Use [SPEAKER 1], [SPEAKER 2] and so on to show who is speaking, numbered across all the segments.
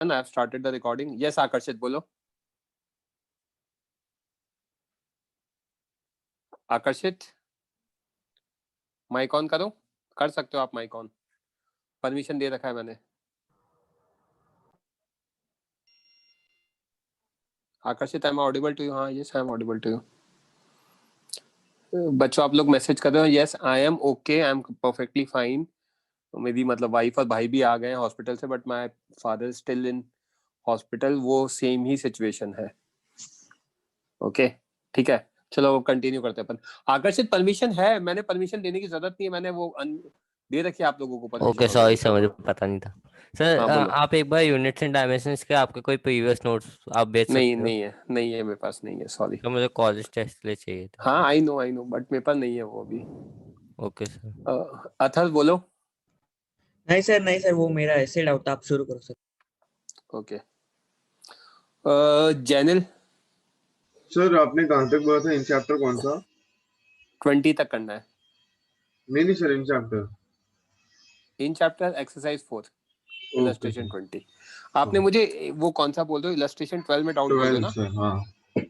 [SPEAKER 1] And I've started the recording. Yes, आकर्षित बोलो. आकर्षित माइक ऑन करो. कर सकते हो आप माइक ऑन. परमिशन दे रखा है मैंने. Aakarshit I am audible to you. हाँ, yes I am audible to you. बच्चों आप लोग मैसेज कर रहे हो. Yes I am okay, I am perfectly fine. मेरी मतलब वाइफ और भाई भी आ गए हैं हॉस्पिटल से, but my father still in hospital. वो सेम ही सिचुएशन है. ओके ठीक है, चलो कंटिन्यू करते हैं अपन. आकर्षित परमिशन है, मैंने परमिशन देने की जरूरत नहीं है, मैंने वो दे रखी है आप लोगों को permission
[SPEAKER 2] okay sorry
[SPEAKER 1] already.
[SPEAKER 2] Sir, मुझे पता नहीं था सर।
[SPEAKER 1] हाँ बोलो.
[SPEAKER 2] आप एक बार यूनिट्स एंड डायमेंशंस के आपके कोई प्रीवियस नोट्स आप भेज
[SPEAKER 1] नहीं
[SPEAKER 2] सकते हो?
[SPEAKER 1] नहीं है, नहीं है मेरे पास, नहीं है, सॉरी.
[SPEAKER 2] तो मुझे कॉलेज टेस्ट के लिए चाहिए था।
[SPEAKER 1] हाँ आई नो बट मेरे पास नहीं है वो अभी.
[SPEAKER 2] Okay sir.
[SPEAKER 1] अथर्व बोलो.
[SPEAKER 3] नहीं सर वो मेरा ऐसे डाउट था, आप शुरू करो सर.
[SPEAKER 1] ओके. जैनिल.
[SPEAKER 4] सर आपने कहाँ तक बोला था? इन चैप्टर कौन सा?
[SPEAKER 1] 20 तक करना है.
[SPEAKER 4] नहीं sir, in chapter.
[SPEAKER 1] In chapter exercise 4 illustration 20. आपने
[SPEAKER 4] हाँ।
[SPEAKER 1] मुझे वो कौन सा बोल दो, इलस्ट्रेशन 12 में डाउट बोल दो
[SPEAKER 4] 12
[SPEAKER 1] ना.
[SPEAKER 4] सर. हाँ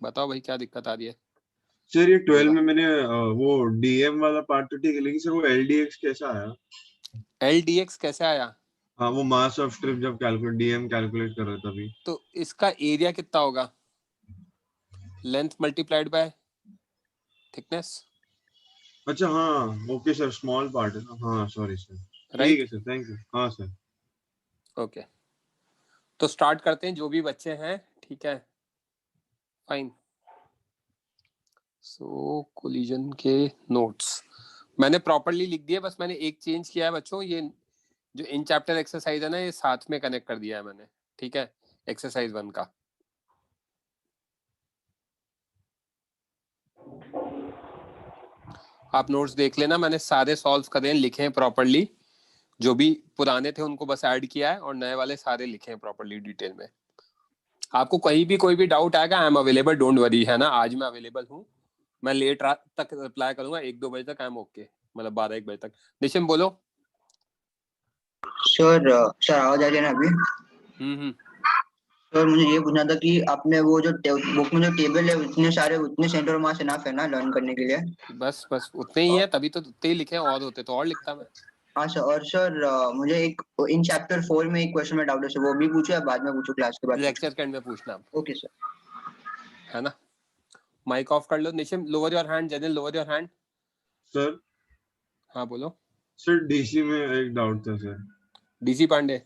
[SPEAKER 1] बताओ भाई क्या दिक्कत आ रही है.
[SPEAKER 4] सर, ये 12 में मैंने वो डीएम वाला पार्ट तो ठीक है, लेकिन सर वो एलडीएक्स कैसा आया?
[SPEAKER 1] LDX कैसे आया?
[SPEAKER 4] हाँ, वो मास ऑफ स्ट्रिप जब कैलकुलेट डीएम कैलकुलेट कर रहा था अभी.
[SPEAKER 1] तो इसका एरिया कितना होगा? Length multiplied by thickness.
[SPEAKER 4] अच्छा हाँ, ओके सर, स्मॉल पार्ट है ना. हाँ सॉरी सर. ठीक है सर, थैंक यू. हाँ सर.
[SPEAKER 1] ओके तो स्टार्ट करते हैं जो भी बच्चे हैं. ठीक है, फाइन. सो कोलिजन के नोट्स मैंने प्रॉपर्ली लिख दिए, बस मैंने एक चेंज किया है बच्चों. ये जो इन चैप्टर एक्सरसाइज है ना, ये साथ में कनेक्ट कर दिया है मैंने. ठीक है, एक्सरसाइज 1 का. आप नोट्स देख लेना, मैंने सारे सॉल्व करे हैं, लिखे हैं प्रॉपर्ली. जो भी पुराने थे उनको बस ऐड किया है, और नए वाले सारे लिखे हैं प्रॉपर्ली डिटेल में. आपको कहीं भी कोई भी डाउट आएगा, I am available, don't worry, है ना. आज मैं अवेलेबल हूँ. मैं लेट रात तक रिप्लाई करूंगा, 1-2 बजे तक आई एम ओके, मतलब 12-1 बजे तक. निशिम बोलो.
[SPEAKER 3] सर आवाज आ रही है ना अभी? सर मुझे ये पूछना था कि आपने वो जो बुक में जो टेबल है उतने सेंटर मास इनफ है ना लर्न करने के लिए?
[SPEAKER 1] बस उतने ही है, तभी तो उतने ही लिखे हैं, और होते तो और लिखता मैं.
[SPEAKER 3] हाँ सर. और सर मुझे एक इन चैप्टर 4 में एक क्वेश्चन में डाउट है सर, वो भी पूछो या बाद में पूछो, क्लास के बाद?
[SPEAKER 1] लेक्चर के एंड में पूछना.
[SPEAKER 3] Okay sir.
[SPEAKER 1] है ना. माइक ऑफ कर लो. Nishim lower your hand. Janil lower your hand.
[SPEAKER 4] Sir.
[SPEAKER 1] हाँ बोलो.
[SPEAKER 4] सर डीसी में एक डाउट था सर.
[SPEAKER 1] डीसी पांडे.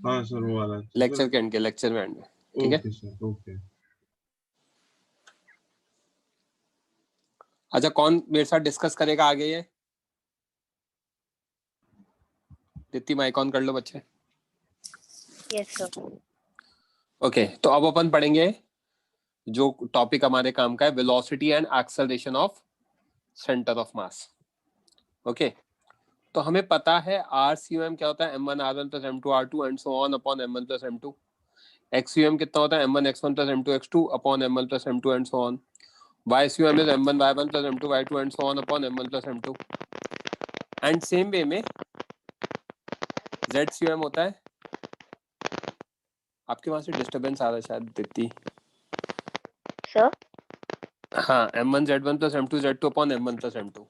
[SPEAKER 4] हाँ सर वो वाला.
[SPEAKER 1] लेक्चर के एंड के, लेक्चर में एंड में. ठीक है
[SPEAKER 4] ओके सर. ओके.
[SPEAKER 1] अच्छा, कौन मेरे साथ डिस्कस करेगा आगे ये? दीप्ति माइक ऑन कर लो बच्चे.
[SPEAKER 5] Yes sir.
[SPEAKER 1] ओके तो अब अपन पढ़ेंगे जो टॉपिक हमारे काम का है, velocity and acceleration of centre of mass. Okay तो हमें पता है RCUM क्या होता है, M1 R1 plus M2 R2 and so on upon M1 plus M2. XUM कितना होता है, M1 X1 plus M2 X2 upon M1 plus M2 and so on. YCUM is M1 Y1 plus M2 Y2 and so on upon M1 plus M2. And same way में ZCUM होता है. आपके वहां से disturbance आ रहा है शायद Deepti.
[SPEAKER 5] Sir
[SPEAKER 1] हाँ, M1 Z1 plus M2 Z2 upon M1 plus M2.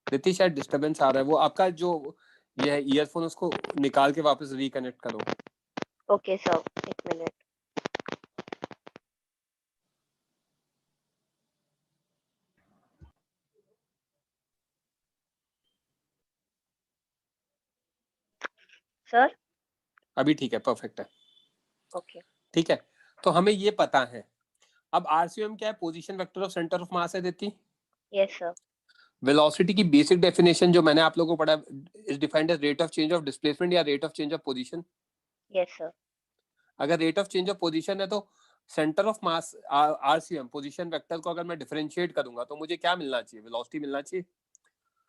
[SPEAKER 1] Deepti शायद डिस्टरबेंस आ रहा है, वो आपका जो ये है ईयरफोन, उसको निकाल के वापस रिकनेक्ट करो.
[SPEAKER 5] ओके सर, एक मिनट. सर
[SPEAKER 1] अभी ठीक है, परफेक्ट है.
[SPEAKER 5] ओके.
[SPEAKER 1] ठीक है तो हमें ये पता है. अब RCM क्या है, position vector of centre of mass है दीप्ति.
[SPEAKER 5] Yes sir.
[SPEAKER 1] वेलोसिटी की बेसिक डेफिनेशन जो मैंने आप लोगों को पढ़ा, is defined as rate of change of displacement या rate of change of position.
[SPEAKER 5] Yes sir.
[SPEAKER 1] अगर rate of change of position है तो centre of mass RCM position vector को अगर मैं डिफरेंशिएट करूंगा तो मुझे क्या मिलना चाहिए, वेलोसिटी मिलना चाहिए.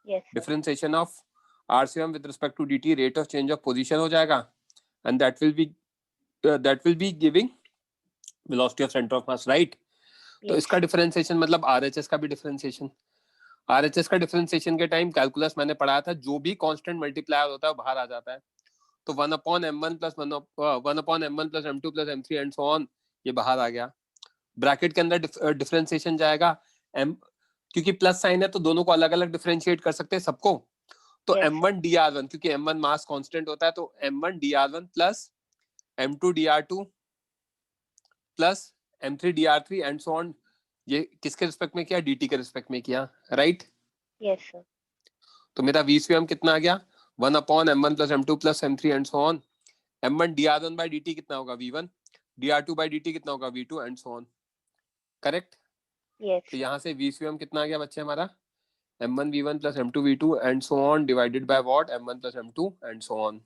[SPEAKER 5] Yes sir.
[SPEAKER 1] Differentiation of RCM with respect to dt rate of change of position हो जाएगा, and that will be giving velocity of centre of mass, right. तो इसका डिफरेंशिएशन मतलब RHS का भी डिफरेंशिएशन. RHS का डिफरेंशिएशन के टाइम कैलकुलस मैंने पढ़ाया था, जो भी कांस्टेंट मल्टीप्लायर होता है वो बाहर आ जाता है. तो 1/m1 plus 1/m1 plus m2 plus m3 and so on, ये बाहर आ गया। ब्रैकेट के अंदर डिफरेंशिएशन जाएगा m, क्योंकि प्लस साइन है तो दोनों को अलग अलग डिफरेंशिएट कर सकते हैं सबको। तो
[SPEAKER 5] Yes.
[SPEAKER 1] m1 dr1, क्योंकि m1 मास कांस्टेंट होता है, तो m1 dr1 plus m2 dr2 plus m3 dr3 and so on. ये किसके रिस्पेक्ट में किया? dt के रिस्पेक्ट में किया, राइट?
[SPEAKER 5] Yes, sir.
[SPEAKER 1] तो मेरा VCM कितना आ गया? 1/m1 plus m2 plus m3 and so on. m1 dr1 by dt कितना होगा? v1। dr2 by dt कितना होगा? v2 and so on, correct?
[SPEAKER 5] Yes.
[SPEAKER 1] तो यहाँ से VCM कितना आ गया बच्चे हमारा? m1 v1 plus m2 v2 and so on divided by what? m1 plus m2 and so on.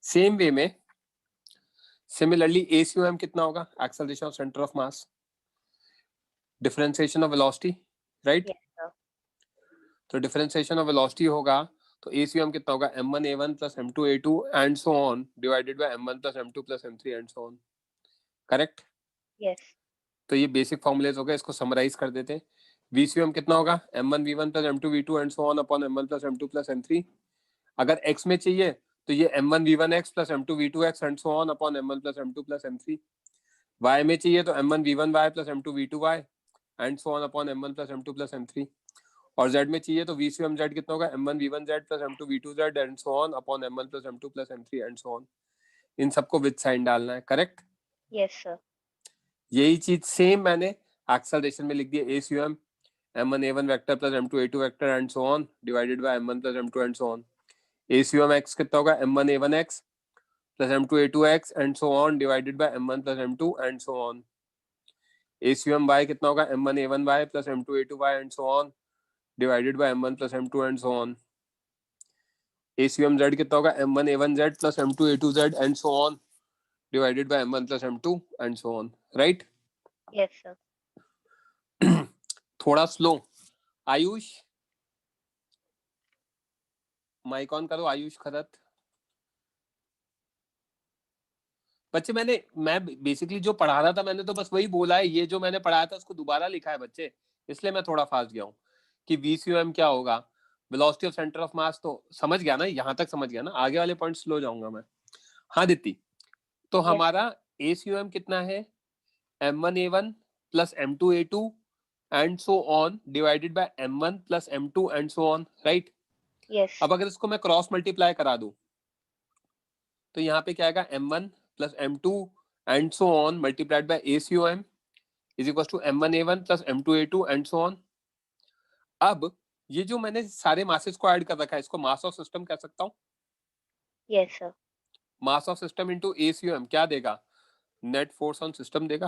[SPEAKER 1] Same way में सिमिलरली ACOM कितना होगा? Acceleration of centre of mass, differentiation of velocity, right?
[SPEAKER 5] Yes, sir.
[SPEAKER 1] तो differentiation of velocity होगा तो ACOM कितना होगा? m1 a1 plus m2 a2 and so on divided by m1 plus m2 plus m3 and so on, correct?
[SPEAKER 5] Yes.
[SPEAKER 1] तो ये basic formulas हो गए, इसको समराइज कर देते हैं। VCM कितना होगा? m1 v1 plus m2 v2 and so on upon m1 plus m2 plus m3। अगर x में चाहिए तो ये m1 v1 x plus m2 v2 x and so on upon m1 plus m2 plus m3। y में चाहिए तो m1 v1 y plus m2 v2 y and so on upon m1 plus m2 plus m3। और z में चाहिए तो VCM z कितना होगा? m1 v1 z plus m2 v2 z and so on upon m1 plus m2 plus m3 and so on. इन सबको with sign डालना है, करेक्ट?
[SPEAKER 5] Yes, sir.
[SPEAKER 1] यही चीज सेम मैंने एक्सेलरेशन में लिख दिया। ACOM m1 a1 vector plus m2 a2 vector and so on divided by m1 plus m2 and so on. ACOM x कितना होगा? m1 a1 x plus m2 a2 x and so on divided by m1 plus m2 and so on. ACOM y कितना होगा? m1 a1 y plus m2 a2 y and so on divided by m1 plus m2 and so on. ACOM z कितना होगा? m1 a1 z plus m2 a2 z and so on divided by m1 plus m2 and so on, right?
[SPEAKER 5] Yes, sir.
[SPEAKER 1] थोड़ा slow. Ayush, mic on करो। आयुष खरत। बच्चे मैं basically जो पढ़ा रहा था मैंने तो बस वही बोला है, ये जो मैंने पढ़ाया था उसको दोबारा लिखा है बच्चे, इसलिए मैं थोड़ा फास्ट गया हूँ कि VCOM क्या होगा, वेलोसिटी ऑफ सेंटर ऑफ मास। तो समझ गया ना? यहाँ तक समझ गया ना? आगे वाले पॉइंट स्लो जाऊंगा मैं। हाँ दीप्ति, तो
[SPEAKER 5] Yes.
[SPEAKER 1] हमारा ACOM कितना है? m1 a1 plus m2 a2 and so on divided by m1 plus m2 and so on, right?
[SPEAKER 5] Yes.
[SPEAKER 1] अब अगर इसको मैं क्रॉस मल्टीप्लाई करा दूं तो यहाँ पे क्या आएगा? m1 plus m2 and so on multiplied by ACOM is equal to m1 a1 plus m2 a2 and so on. अब ये जो मैंने सारे मासेस को ऐड कर रखा है इसको मास ऑफ सिस्टम कह सकता हूँ।
[SPEAKER 5] Yes, sir.
[SPEAKER 1] Mass of system into ACOM क्या देगा? नेट फोर्स ऑन सिस्टम देगा।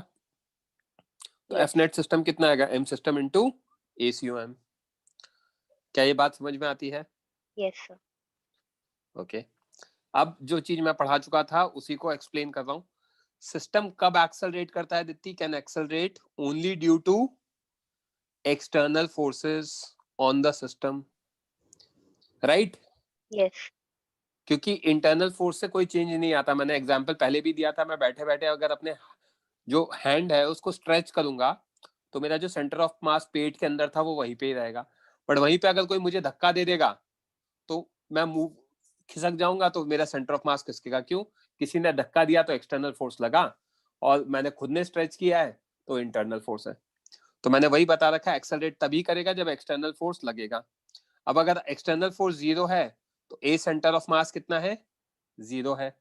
[SPEAKER 1] तो
[SPEAKER 5] Yes.
[SPEAKER 1] F नेट सिस्टम कितना आएगा? M system into ACOM। क्या ये बात समझ में आती है?
[SPEAKER 5] Yes, sir.
[SPEAKER 1] ओके अब जो चीज मैं पढ़ा चुका था उसी को एक्सप्लेन कर रहा हूँ। सिस्टम कब एक्सेलरेट करता है दित्ती? Can accelerate only due to external forces on the system, right?
[SPEAKER 5] Yes.
[SPEAKER 1] क्योंकि इंटरनल फोर्स से कोई चेंज नहीं आता। मैंने एग्जांपल पहले भी दिया था, मैं बैठे बैठे अगर अपने जो हैंड है उसको स्ट्रेच करूंगा तो मेरा जो सेंटर ऑफ मास पेट के अंदर था वो वहीं पे ही रहेगा, बट वहीं पे अगर कोई मुझे धक्का दे देगा तो मैं मूव खिसक जाऊंगा, तो मेरा सेंटर ऑफ मास खिसकेगा। क्यों? किसी ने धक्का दिया तो एक्सटर्नल फोर्स लगा, और मैंने खुद ने स्ट्रेच किया है तो इंटरनल फोर्स है। तो मैंने वही बता रखा है, एक्सेलरेट तभी करेगा जब एक्सटर्नल फोर्स लगेगा। अब अगर एक्सटर्नल फोर्स 0 है तो ए सेंटर ऑफ मास कितना है? 0 है,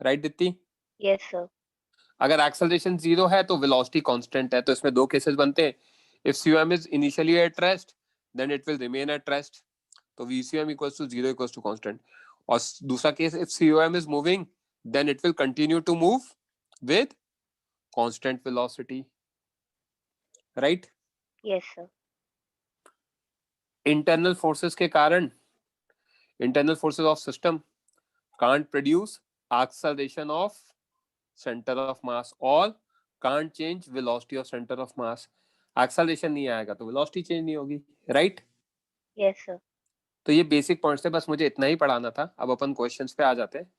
[SPEAKER 1] राइट दित्ती?
[SPEAKER 5] Yes, sir.
[SPEAKER 1] अगर एक्सेलरेशन 0 है तो वेलोसिटी कांस्टेंट है। तो इसमें दो केसेस बनते हैं। If COM is initially at rest then it will remain at rest, तो VCOM equals to 0 equals to constant। और दूसरा case, if COM is moving then it will continue to move with constant velocity, right?
[SPEAKER 5] Yes, sir.
[SPEAKER 1] Internal forces के कारण, internal forces of system can't produce acceleration of center of mass or can't change velocity of center of mass। acceleration नहीं आएगा तो velocity change नहीं होगी, right?
[SPEAKER 5] Yes, sir.
[SPEAKER 1] तो ये basic points थे, बस मुझे इतना ही पढ़ाना था। अब अपन क्वेश्चंस पे आ जाते हैं,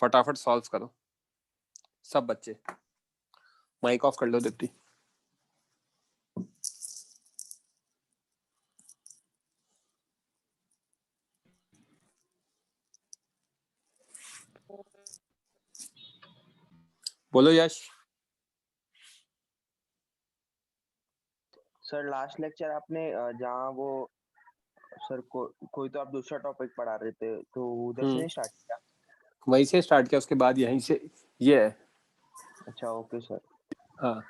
[SPEAKER 1] फटाफट सॉल्व करो सब बच्चे। माइक ऑफ कर लो दीप्ति। बोलो यश।
[SPEAKER 6] सर लास्ट लेक्चर आपने जहाँ वो सर कोई तो आप दूसरा टॉपिक पढ़ा रहे थे तो उधर से नहीं स्टार्ट किया?
[SPEAKER 1] वहीं से स्टार्ट किया, उसके बाद यहीं से ये है।
[SPEAKER 6] अच्छा ओके सर।
[SPEAKER 1] हाँ,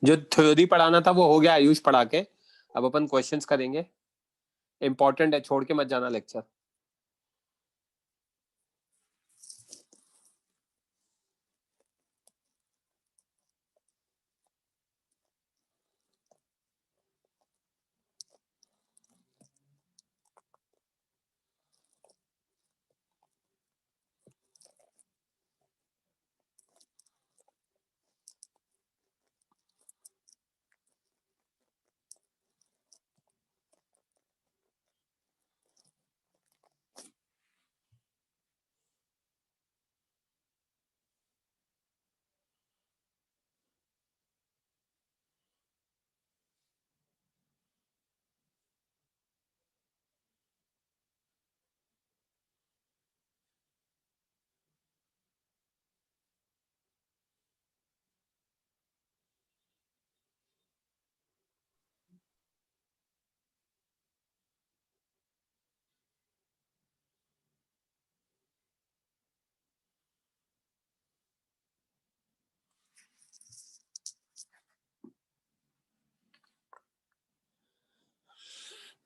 [SPEAKER 1] जो थ्योरी पढ़ाना था वो हो गया आयुष पढ़ा के, अब अपन क्वेश्चंस करेंगे। इंपॉर्टेंट है, छोड़ के मत जाना लेक्चर।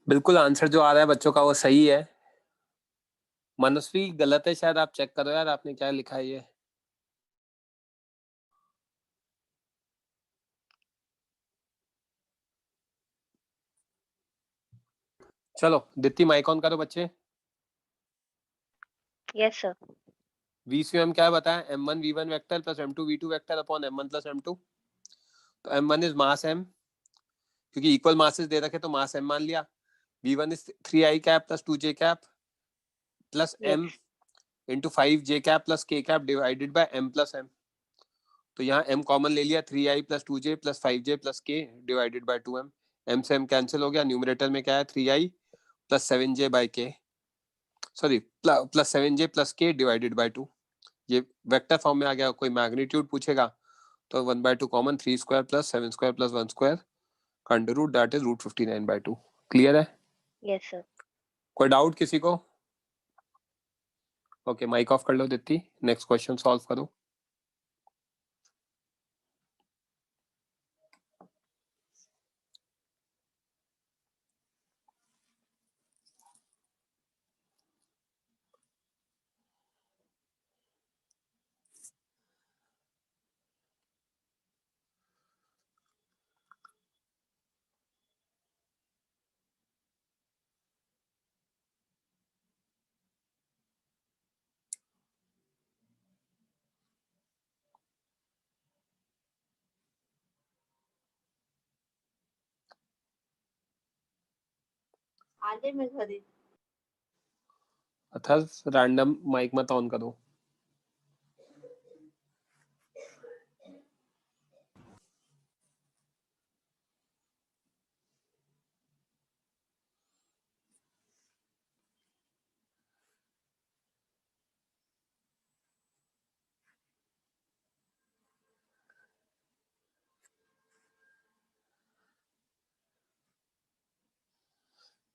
[SPEAKER 1] बिल्कुल आंसर जो आ रहा है बच्चों का वो सही है। मनस्वी गलत है शायद, आप चेक करो यार आपने क्या लिखा है ये। चलो दित्ती माइक ऑन करो बच्चे।
[SPEAKER 5] Yes, sir.
[SPEAKER 1] VCM क्या है बताया, m1 v1 vector plus m2 v2 vector upon m1 plus m2। तो m1 इज मास m, क्योंकि इक्वल मासेस दे रखे तो मास m मान लिया। v1 is 3i cap plus 2j cap plus
[SPEAKER 5] Yes.
[SPEAKER 1] m into 5j cap plus k cap divided by m plus m। तो यहाँ m common ले लिया, 3i plus 2j plus 5j plus k divided bye 2m। m से m cancel हो गया, numerator में क्या है 3i plus 7j by k, sorry plus 7j plus k divided by 2। ये वेक्टर फॉर्म में आ गया। कोई मैग्नीट्यूड पूछेगा तो 1/2 common, 3 square plus 7 square plus 1 square का under root, that is root 59/2। Clear है?
[SPEAKER 5] Yes, sir.
[SPEAKER 1] कोई डाउट किसी को? ओके माइक ऑफ कर लो दित्ती, नेक्स्ट क्वेश्चन सॉल्व करो।
[SPEAKER 7] आले मैं घरी।
[SPEAKER 1] अथर्व रैंडम माइक मत ऑन करो।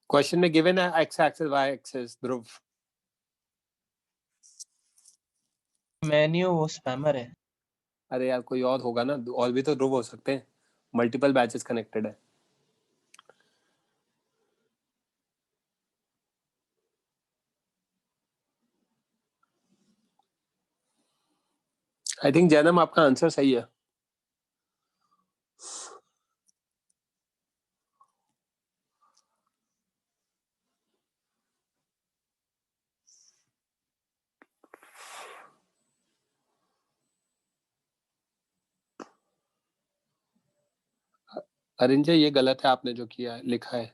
[SPEAKER 1] क्वेश्चन में गिवन है एक्स एक्सिस वाई एक्सिस। ध्रुव
[SPEAKER 8] मैं नहीं हूँ, वो स्पैमर है।
[SPEAKER 1] अरे यार कोई और होगा ना, और भी तो ध्रुव हो सकते हैं, मल्टीपल बैचेस कनेक्टेड है। आई थिंक जैनम आपका आंसर सही है। अरिंजय ये गलत है आपने जो किया है, लिखा है।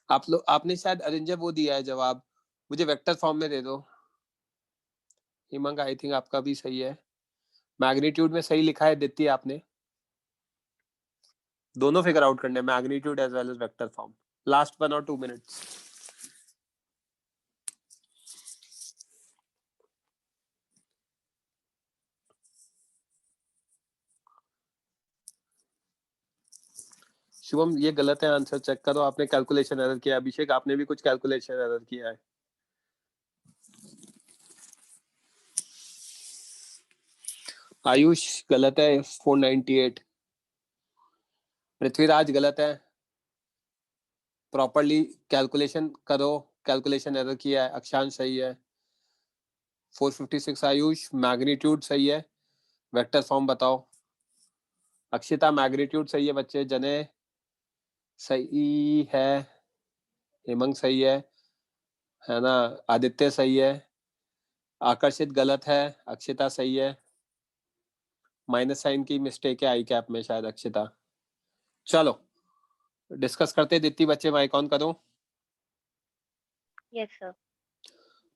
[SPEAKER 1] आप लोग आपने शायद अरिंजय वो दिया है जवाब, मुझे वेक्टर फॉर्म में दे दो। हिमंग आई थिंक आपका भी सही है, मैग्नीट्यूड में सही लिखा है। दित्ती आपने दोनों फिगर आउट करने, magnitude as well as vector form. Last 1 और 2 मिनट्स। शुभम ये गलत है आंसर, चेक करो, आपने कैलकुलेशन एरर किया। अभिषेक आपने भी कुछ कैलकुलेशन एरर किया है। आयुष गलत है 498। पृथ्वीराज गलत है, प्रॉपरली कैलकुलेशन करो, कैलकुलेशन एरर किया है। अक्षांश सही है। 456 आयुष, मैग्नीट्यूड सही है, वेक्टर फॉर्म बताओ। अक्षिता मैग्नीट्यूड सही है बच्चे, जने सही है, हेमंग सही है ना, आदित्य सही है, आकर्षित गलत है, अक्षिता सही है, माइनस साइन की मिस्टेक है आई कैप में शायद अक्षिता। चलो डिस्कस करते, दित्ती बच्चे माइक ऑन करो।
[SPEAKER 5] Yes, sir.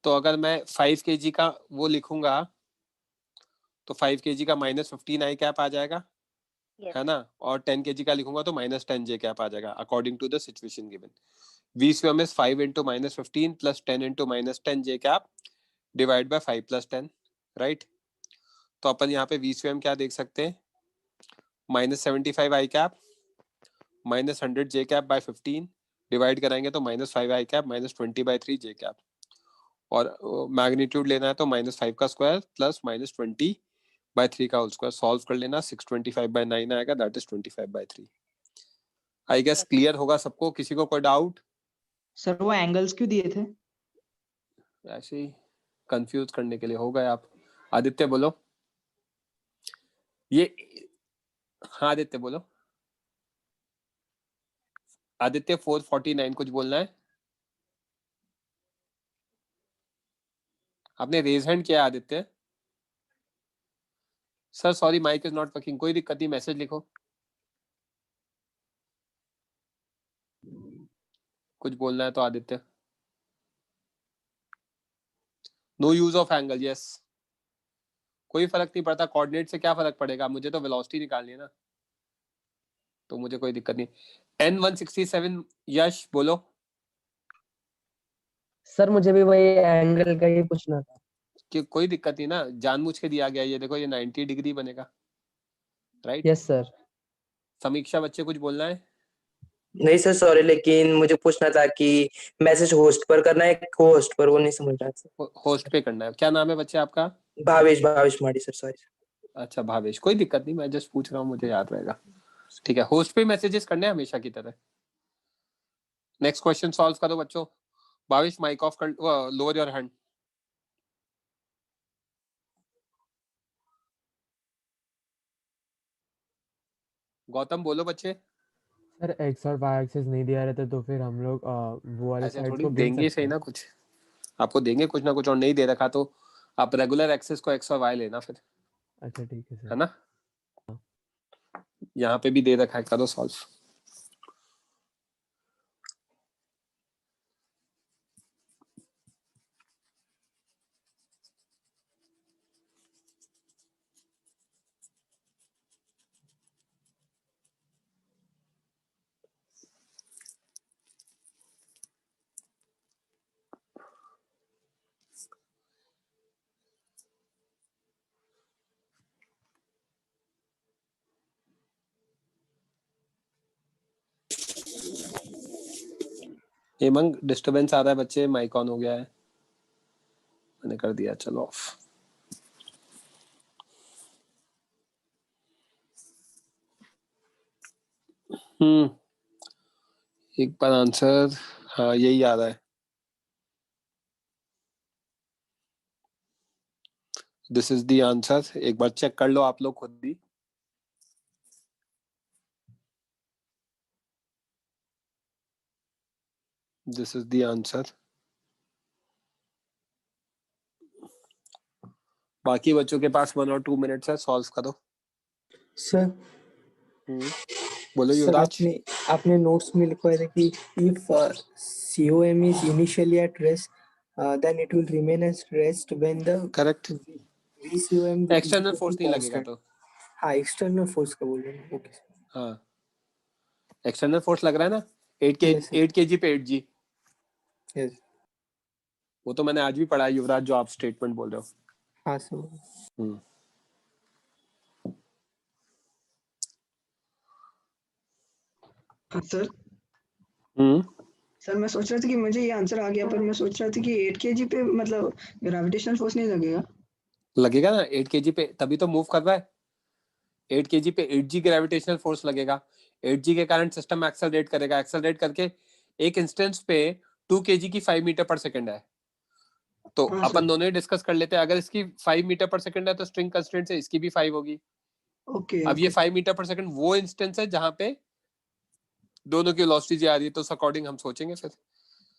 [SPEAKER 1] तो अगर मैं 5 kg का वो लिखूंगा तो 5 kg का -15 आई कैप आ जाएगा,
[SPEAKER 5] Yes.
[SPEAKER 1] है ना, और 10 kg का लिखूंगा तो -10 जे कैप आ जाएगा according to the situation given. VCM is 5 into -15 plus 10 into -10 j cap divide by 5 plus 10, right. तो अपन यहाँ पे VCM क्या देख सकते हैं, -75 I cap -100 j cap by 15 divide कराएंगे तो -5 आई कैप -20/3 j कैप, और मैग्नीट्यूड लेना है तो -5 का स्क्वायर प्लस -20/3 का होल स्क्वायर, सॉल्व कर लेना, 625/9 आएगा, that is 25/3। I guess clear होगा सबको, किसी को कोई डाउट?
[SPEAKER 7] सर वो एंगल्स क्यों दिए थे?
[SPEAKER 1] ऐसे ही कंफ्यूज करने के लिए हो गए आप। आदित्य बोलो ये, हाँ आदित्य बोलो। आदित्य 449 कुछ बोलना है, आपने रेज हैंड किया Aditya. Sir sorry mike is not working, कोई दिक्कत नहीं, मैसेज लिखो। कुछ बोलना है तो Aditya. No use of angle, yes, कोई फर्क नहीं पड़ता, कोऑर्डिनेट से क्या फर्क पड़ेगा, मुझे तो वेलोसिटी निकालनी है ना, तो मुझे कोई दिक्कत नहीं। N167 यश बोलो।
[SPEAKER 9] सर मुझे भी वही एंगल का ही पूछना था।
[SPEAKER 1] कि कोई दिक्कत नहीं ना, जानबूझ के दिया गया, ये देखो ये 90 डिग्री बनेगा, राइट।
[SPEAKER 9] Yes sir.
[SPEAKER 1] समीक्षा बच्चे कुछ बोलना है?
[SPEAKER 10] नहीं सर सॉरी, लेकिन मुझे पूछना था कि मैसेज होस्ट पर करना है होस्ट पर, वो नहीं समझ रहा था।
[SPEAKER 1] होस्ट पे करना है। क्या नाम है बच्चे आपका?
[SPEAKER 10] भावेश माड़ी सर, सॉरी।
[SPEAKER 1] अच्छा भावेश, कोई दिक्कत नहीं, मैं जस्ट पूछ रहा हूँ, मुझे याद रहेगा। ठीक है, होस्ट पे मैसेजेस करने हैं हमेशा की तरह। नेक्स्ट क्वेश्चन सॉल्व करो बच्चों। भावेश माइक ऑफ कर, लोअर योर हैंड। गौतम बोलो बच्चे।
[SPEAKER 11] सर एक्स और वाई एक्सिस नहीं दिया रहता तो फिर हम लोग वो वाले
[SPEAKER 1] ऐसे
[SPEAKER 11] साइड
[SPEAKER 1] थोड़ी
[SPEAKER 11] को गिन
[SPEAKER 1] देंगे
[SPEAKER 11] सकते
[SPEAKER 1] सही
[SPEAKER 11] हैं।
[SPEAKER 1] ना, कुछ आपको देंगे कुछ ना कुछ, और नहीं दे रखा तो आप रेगुलर एक्सेस को एक्स और वाई लेना फिर,
[SPEAKER 11] अच्छा ठीक है सर।
[SPEAKER 1] है ना। यहाँ पे भी दे रखा है, करो सॉल्व। हेमंग डिस्टरबेंस आ रहा है बच्चे, माइक ऑन हो गया है, मैंने कर दिया, चलो ऑफ। एक बार आंसर, हाँ यही आ रहा है। दिस इज द आंसर, एक बार चेक कर लो आप लोग खुद भी। This is the answer. बाकी बच्चों के पास 1 और 2 मिनट्स है, सॉल्व करो।
[SPEAKER 12] सर
[SPEAKER 1] बोलो
[SPEAKER 12] सर
[SPEAKER 1] युवराज।
[SPEAKER 12] आपने नोट्स में लिखवाया था कि if COM is initially at rest, then it will remain as rest when the
[SPEAKER 1] correct,
[SPEAKER 12] VCOM
[SPEAKER 1] external force नहीं लगेगा तो।
[SPEAKER 12] हाँ एक्सटर्नल फोर्स का बोल रहे हैं, ओके
[SPEAKER 1] हाँ एक्सटर्नल फोर्स लग रहा है ना, 8 kg पे 8G,
[SPEAKER 12] यस
[SPEAKER 1] वो तो मैंने आज भी पढ़ा है युवराज, जो आप स्टेटमेंट बोल रहे हो।
[SPEAKER 12] हाँ सर।
[SPEAKER 7] हाँ सर।
[SPEAKER 1] हम्म
[SPEAKER 7] सर मैं सोच रहा था कि मुझे ये आंसर आ गया, पर मैं सोच रहा था कि 8 केजी पे मतलब ग्रेविटेशनल फोर्स नहीं लगेगा।
[SPEAKER 1] लगेगा ना 8 kg पे, तभी तो मूव कर रहा है। 8 kg पे 8g ग्रेविटेशनल फोर्स लगेगा। 8g के कारण सिस्टम एक्सेलरेट करेगा, एक्सेलरेट करके एक इंस्टेंस पे 2 kg की 5 मीटर पर सेकंड है। तो
[SPEAKER 7] हाँ
[SPEAKER 1] अपन
[SPEAKER 7] सर।
[SPEAKER 1] दोनों ही डिस्कस कर लेते हैं। अगर इसकी 5 मीटर पर सेकंड है तो स्ट्रिंग कंस्ट्रेंट से इसकी भी 5 होगी।
[SPEAKER 7] ओके
[SPEAKER 1] अब ये
[SPEAKER 7] ओके।
[SPEAKER 1] 5 मीटर पर सेकंड वो इंस्टेंस है जहां पे दोनों की वेलोसिटी आ रही है, तो उस अकॉर्डिंग हम सोचेंगे फिर।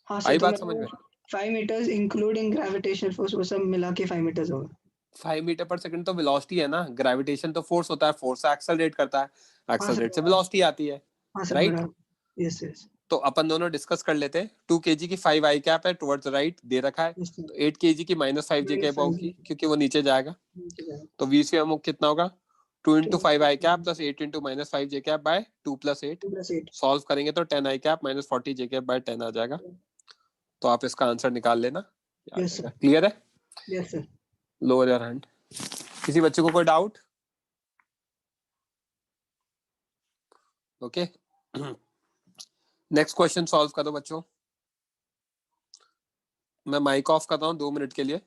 [SPEAKER 7] हाँ सर,
[SPEAKER 1] आई
[SPEAKER 7] तो
[SPEAKER 1] बात समझ में?
[SPEAKER 7] मतलब 5 मीटर्स इंक्लूडिंग ग्रेविटेशनल फोर्स वो सब मिला के 5 मीटर्स होगा।
[SPEAKER 1] 5 मीटर पर सेकंड तो वेलोसिटी है ना, ग्रेविटेशन तो फोर्स होता है, फोर्स से एक्सेलरेट करता है,
[SPEAKER 7] हाँ सर
[SPEAKER 1] एक्सेलरेट से
[SPEAKER 7] बराबर।
[SPEAKER 1] वेलोसिटी आती है,
[SPEAKER 7] हाँ सर
[SPEAKER 1] राइट?
[SPEAKER 7] बराबर। Yes yes.
[SPEAKER 1] तो अपन दोनों डिस्कस कर लेते हैं। 2 kg की 5 आई कैप है टुवर्ड्स राइट दे रखा है,
[SPEAKER 7] यस सर।
[SPEAKER 1] तो 8 kg की -5 जे कैप
[SPEAKER 7] -5
[SPEAKER 1] होगी क्योंकि वो नीचे जाएगा।
[SPEAKER 7] नीचे जाएगा।
[SPEAKER 1] तो VCM कितना होगा? 2 into 5 I cap
[SPEAKER 7] 2
[SPEAKER 1] plus 8 into -5 J cap by 2 + 8।
[SPEAKER 7] + 8।
[SPEAKER 1] Solve करेंगे तो 10 आई कैप -40 जे कैप बाय 10 आ जाएगा। तो आप इसका आंसर निकाल लेना, आ
[SPEAKER 7] यस
[SPEAKER 1] जाएगा।
[SPEAKER 7] सर।
[SPEAKER 1] क्लियर है?
[SPEAKER 7] Yes sir.
[SPEAKER 1] Lower your hand. किसी बच्चे को कोई doubt? Okay, next question solve करो बच्चों। मैं माइक ऑफ कर रहा हूँ 2 मिनट के लिए।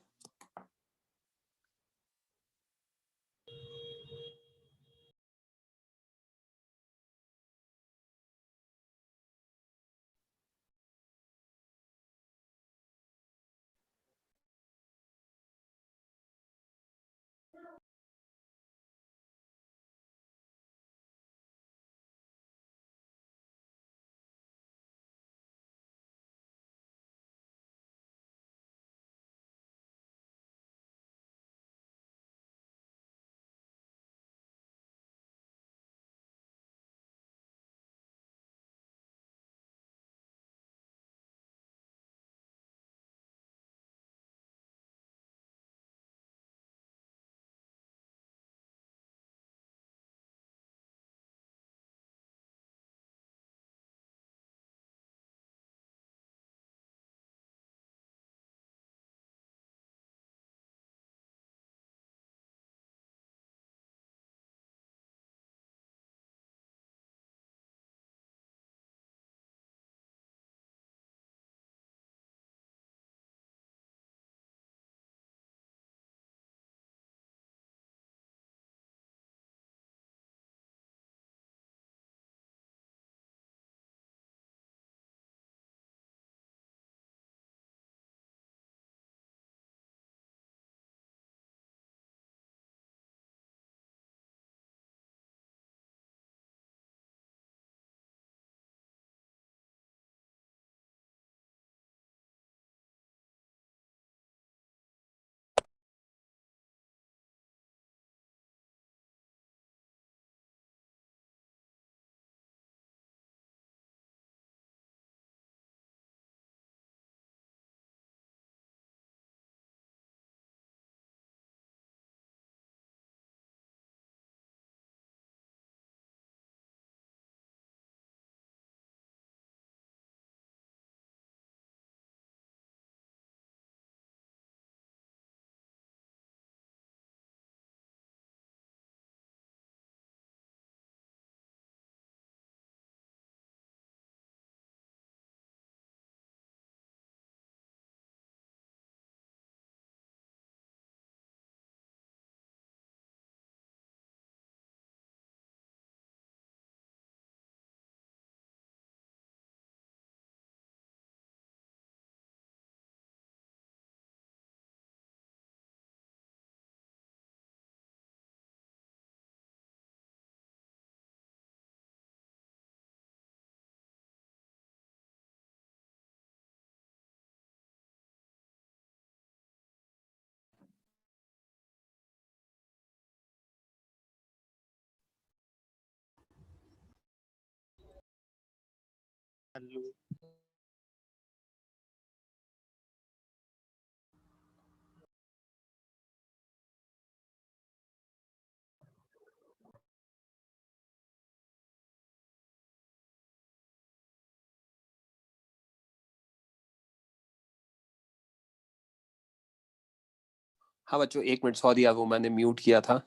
[SPEAKER 1] हाँ बच्चों 1 मिनट, सॉरी यार वो मैंने म्यूट किया था।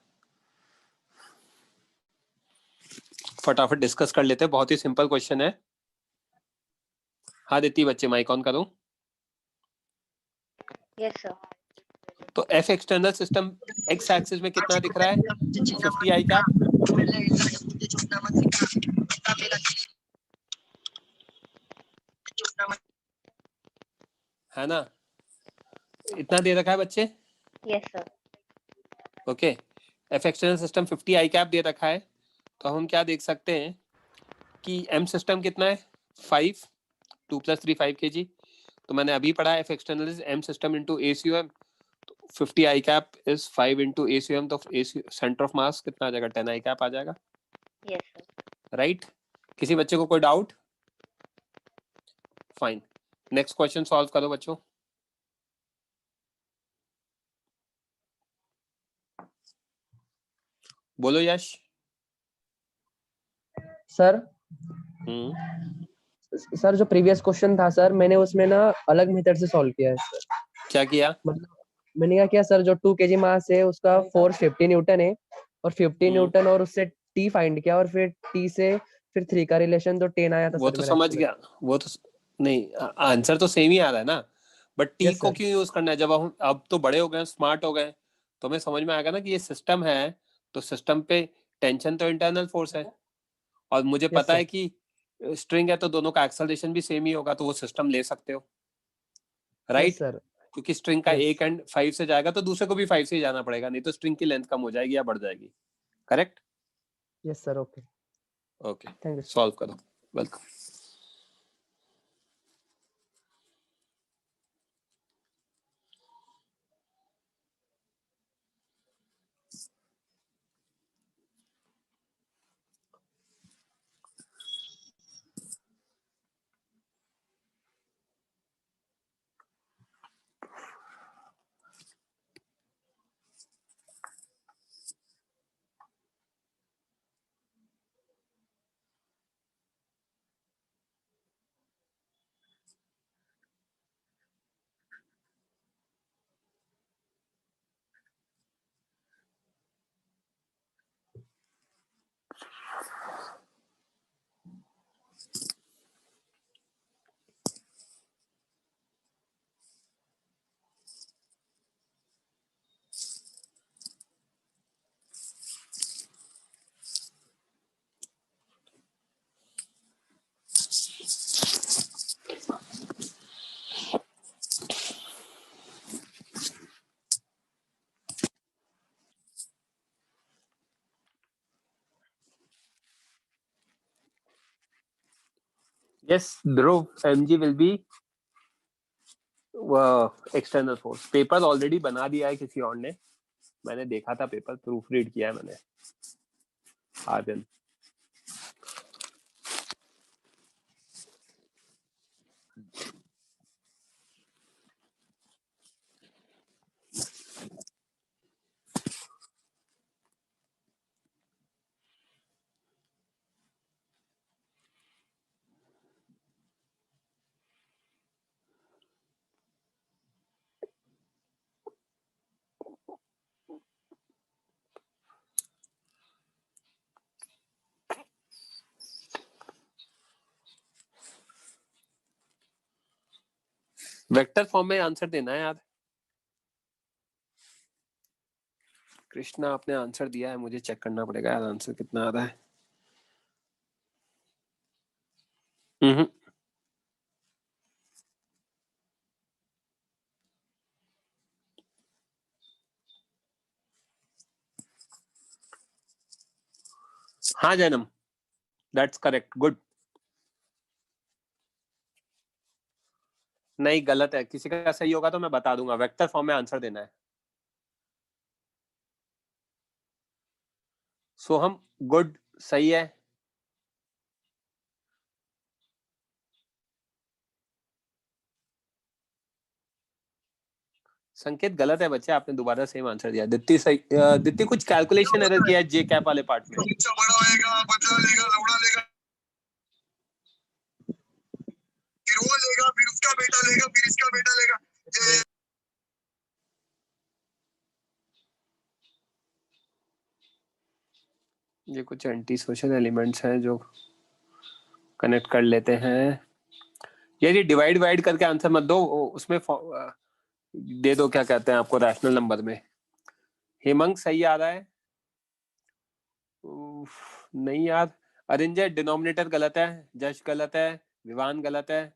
[SPEAKER 1] फटाफट डिस्कस कर लेते हैं, बहुत ही सिंपल क्वेश्चन है। हाँ दित्ती, बच्चे माइक ऑन करो।
[SPEAKER 5] Yes, sir.
[SPEAKER 1] तो F external system x axis में कितना दिख रहा है? 50 आई कैप। है ना, इतना दे रखा है बच्चे।
[SPEAKER 5] Yes, sir.
[SPEAKER 1] Okay, F external system 50 I cap दे रखा है, तो हम क्या देख सकते हैं कि एम सिस्टम कितना है? 5, 2 + 3 5 kg। तो मैंने अभी पढ़ा F external is M system into ACUM। 50 I cap is 5 into ACUM, तो सेंटर ऑफ मास कितना आ जाएगा? 10 आई कैप आ जाएगा।
[SPEAKER 5] Yes, sir.
[SPEAKER 1] राइट किसी बच्चे को कोई doubt? Fine, next question solve करो बच्चों। बोलो यश।
[SPEAKER 9] सर
[SPEAKER 1] हम्म,
[SPEAKER 9] सर जो प्रीवियस क्वेश्चन था सर, मैंने उसमें ना अलग मेथड से सॉल्व किया है सर।
[SPEAKER 1] क्या किया?
[SPEAKER 9] मतलब मैंने क्या किया सर, जो 2 kg मास है उसका फोर्स 50 न्यूटन है, और 50 न्यूटन और उससे टी फाइंड किया, और फिर टी से फिर 3 का रिलेशन तो 10 आया था
[SPEAKER 1] वो
[SPEAKER 9] सर
[SPEAKER 1] तो
[SPEAKER 9] मेरा
[SPEAKER 1] समझ
[SPEAKER 9] actually।
[SPEAKER 1] गया, वो तो नहीं, आंसर तो सेम ही आ रहा है ना, बट टी
[SPEAKER 9] Yes,
[SPEAKER 1] को
[SPEAKER 9] sir.
[SPEAKER 1] क्यों यूज करना है? जब हम अब तो बड़े हो गए, स्मार्ट हो गए, तो हमें समझ में आएगा ना कि ये सिस्टम है, तो सिस्टम पे टेंशन तो इंटरनल फोर्स है, और मुझे
[SPEAKER 9] Yes,
[SPEAKER 1] पता
[SPEAKER 9] sir.
[SPEAKER 1] है कि स्ट्रिंग है तो दोनों का एक्सेलरेशन भी सेम ही होगा, तो वो सिस्टम ले सकते हो, राइट?
[SPEAKER 9] Yes, sir.
[SPEAKER 1] क्योंकि स्ट्रिंग का
[SPEAKER 9] Yes.
[SPEAKER 1] एक एंड 5 से जाएगा तो दूसरे को भी 5 से ही जाना पड़ेगा, नहीं तो स्ट्रिंग की लेंथ कम हो जाएगी या बढ़ जाएगी। Correct?
[SPEAKER 9] Yes, sir. Okay.
[SPEAKER 1] Okay,
[SPEAKER 9] Thank you, sir.
[SPEAKER 1] Solve करो। Welcome. Yes, Dhruv, mg will be external force. Paper already बना दिया है किसी और ने, मैंने देखा था पेपर, प्रूफ रीड किया है मैंने। आर्यन, वेक्टर फॉर्म में आंसर देना है यार। कृष्णा, आपने आंसर दिया है, मुझे चेक करना पड़ेगा यार आंसर कितना आ रहा है। हाँ जैनम, दैट्स करेक्ट, गुड। नहीं, गलत है, किसी का सही होगा तो मैं बता दूंगा। वेक्टर फॉर्म में आंसर देना है। सोहम, गुड, सही है। संकेत गलत है बच्चे, आपने दोबारा सेम आंसर दिया। दित्ती सही, दित्ती कुछ कैलकुलेशन एरर किया है जे कैप वाले पार्ट में।
[SPEAKER 13] बदला लेगा, लौड़ा लेगा, फिर वो लेगा, फिर उसका बेटा लेगा, फिर इसका बेटा लेगा।
[SPEAKER 1] ये कुछ एंटी सोशल एलिमेंट्स हैं जो कनेक्ट कर लेते हैं। यार ये डिवाइड वाइड करके आंसर मत दो, उसमें दे दो क्या कहते हैं आपको रैशनल नंबर में। हेमंत सही आ रहा है? नहीं यार, अरिंजय डिनोमिनेटर गलत है, जश गलत है, विवान गलत है।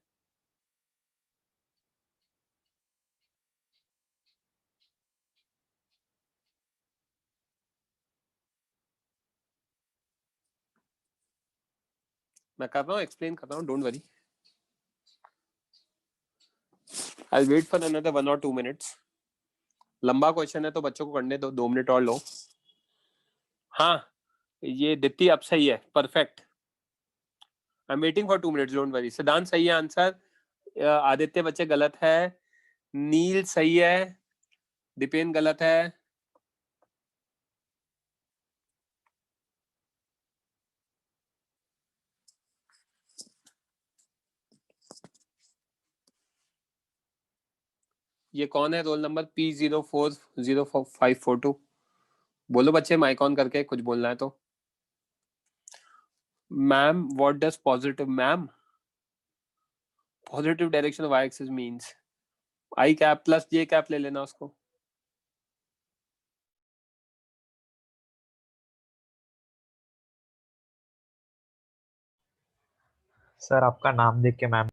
[SPEAKER 1] मैं कर रहा हूँ, एक्सप्लेन कर रहा हूँ, don't worry. I wait for another 1 or 2 minutes। लंबा क्वेश्चन है तो बच्चों को करने दो, 2 मिनट और लो। हाँ ये दीप्ति अब सही है, perfect. I am waiting for 2 minutes, don't worry. सिद्धांत सही है आंसर, आदित्य बच्चे गलत है, नील सही है, दीपेन गलत है। ये कौन है? Roll number P040542। बोलो बच्चे माइक ऑन करके, कुछ बोलना है तो। Ma'am what does positive, ma'am positive direction of y axis means i cap plus j cap ले लेना उसको।
[SPEAKER 14] सर आपका नाम देख के मैम।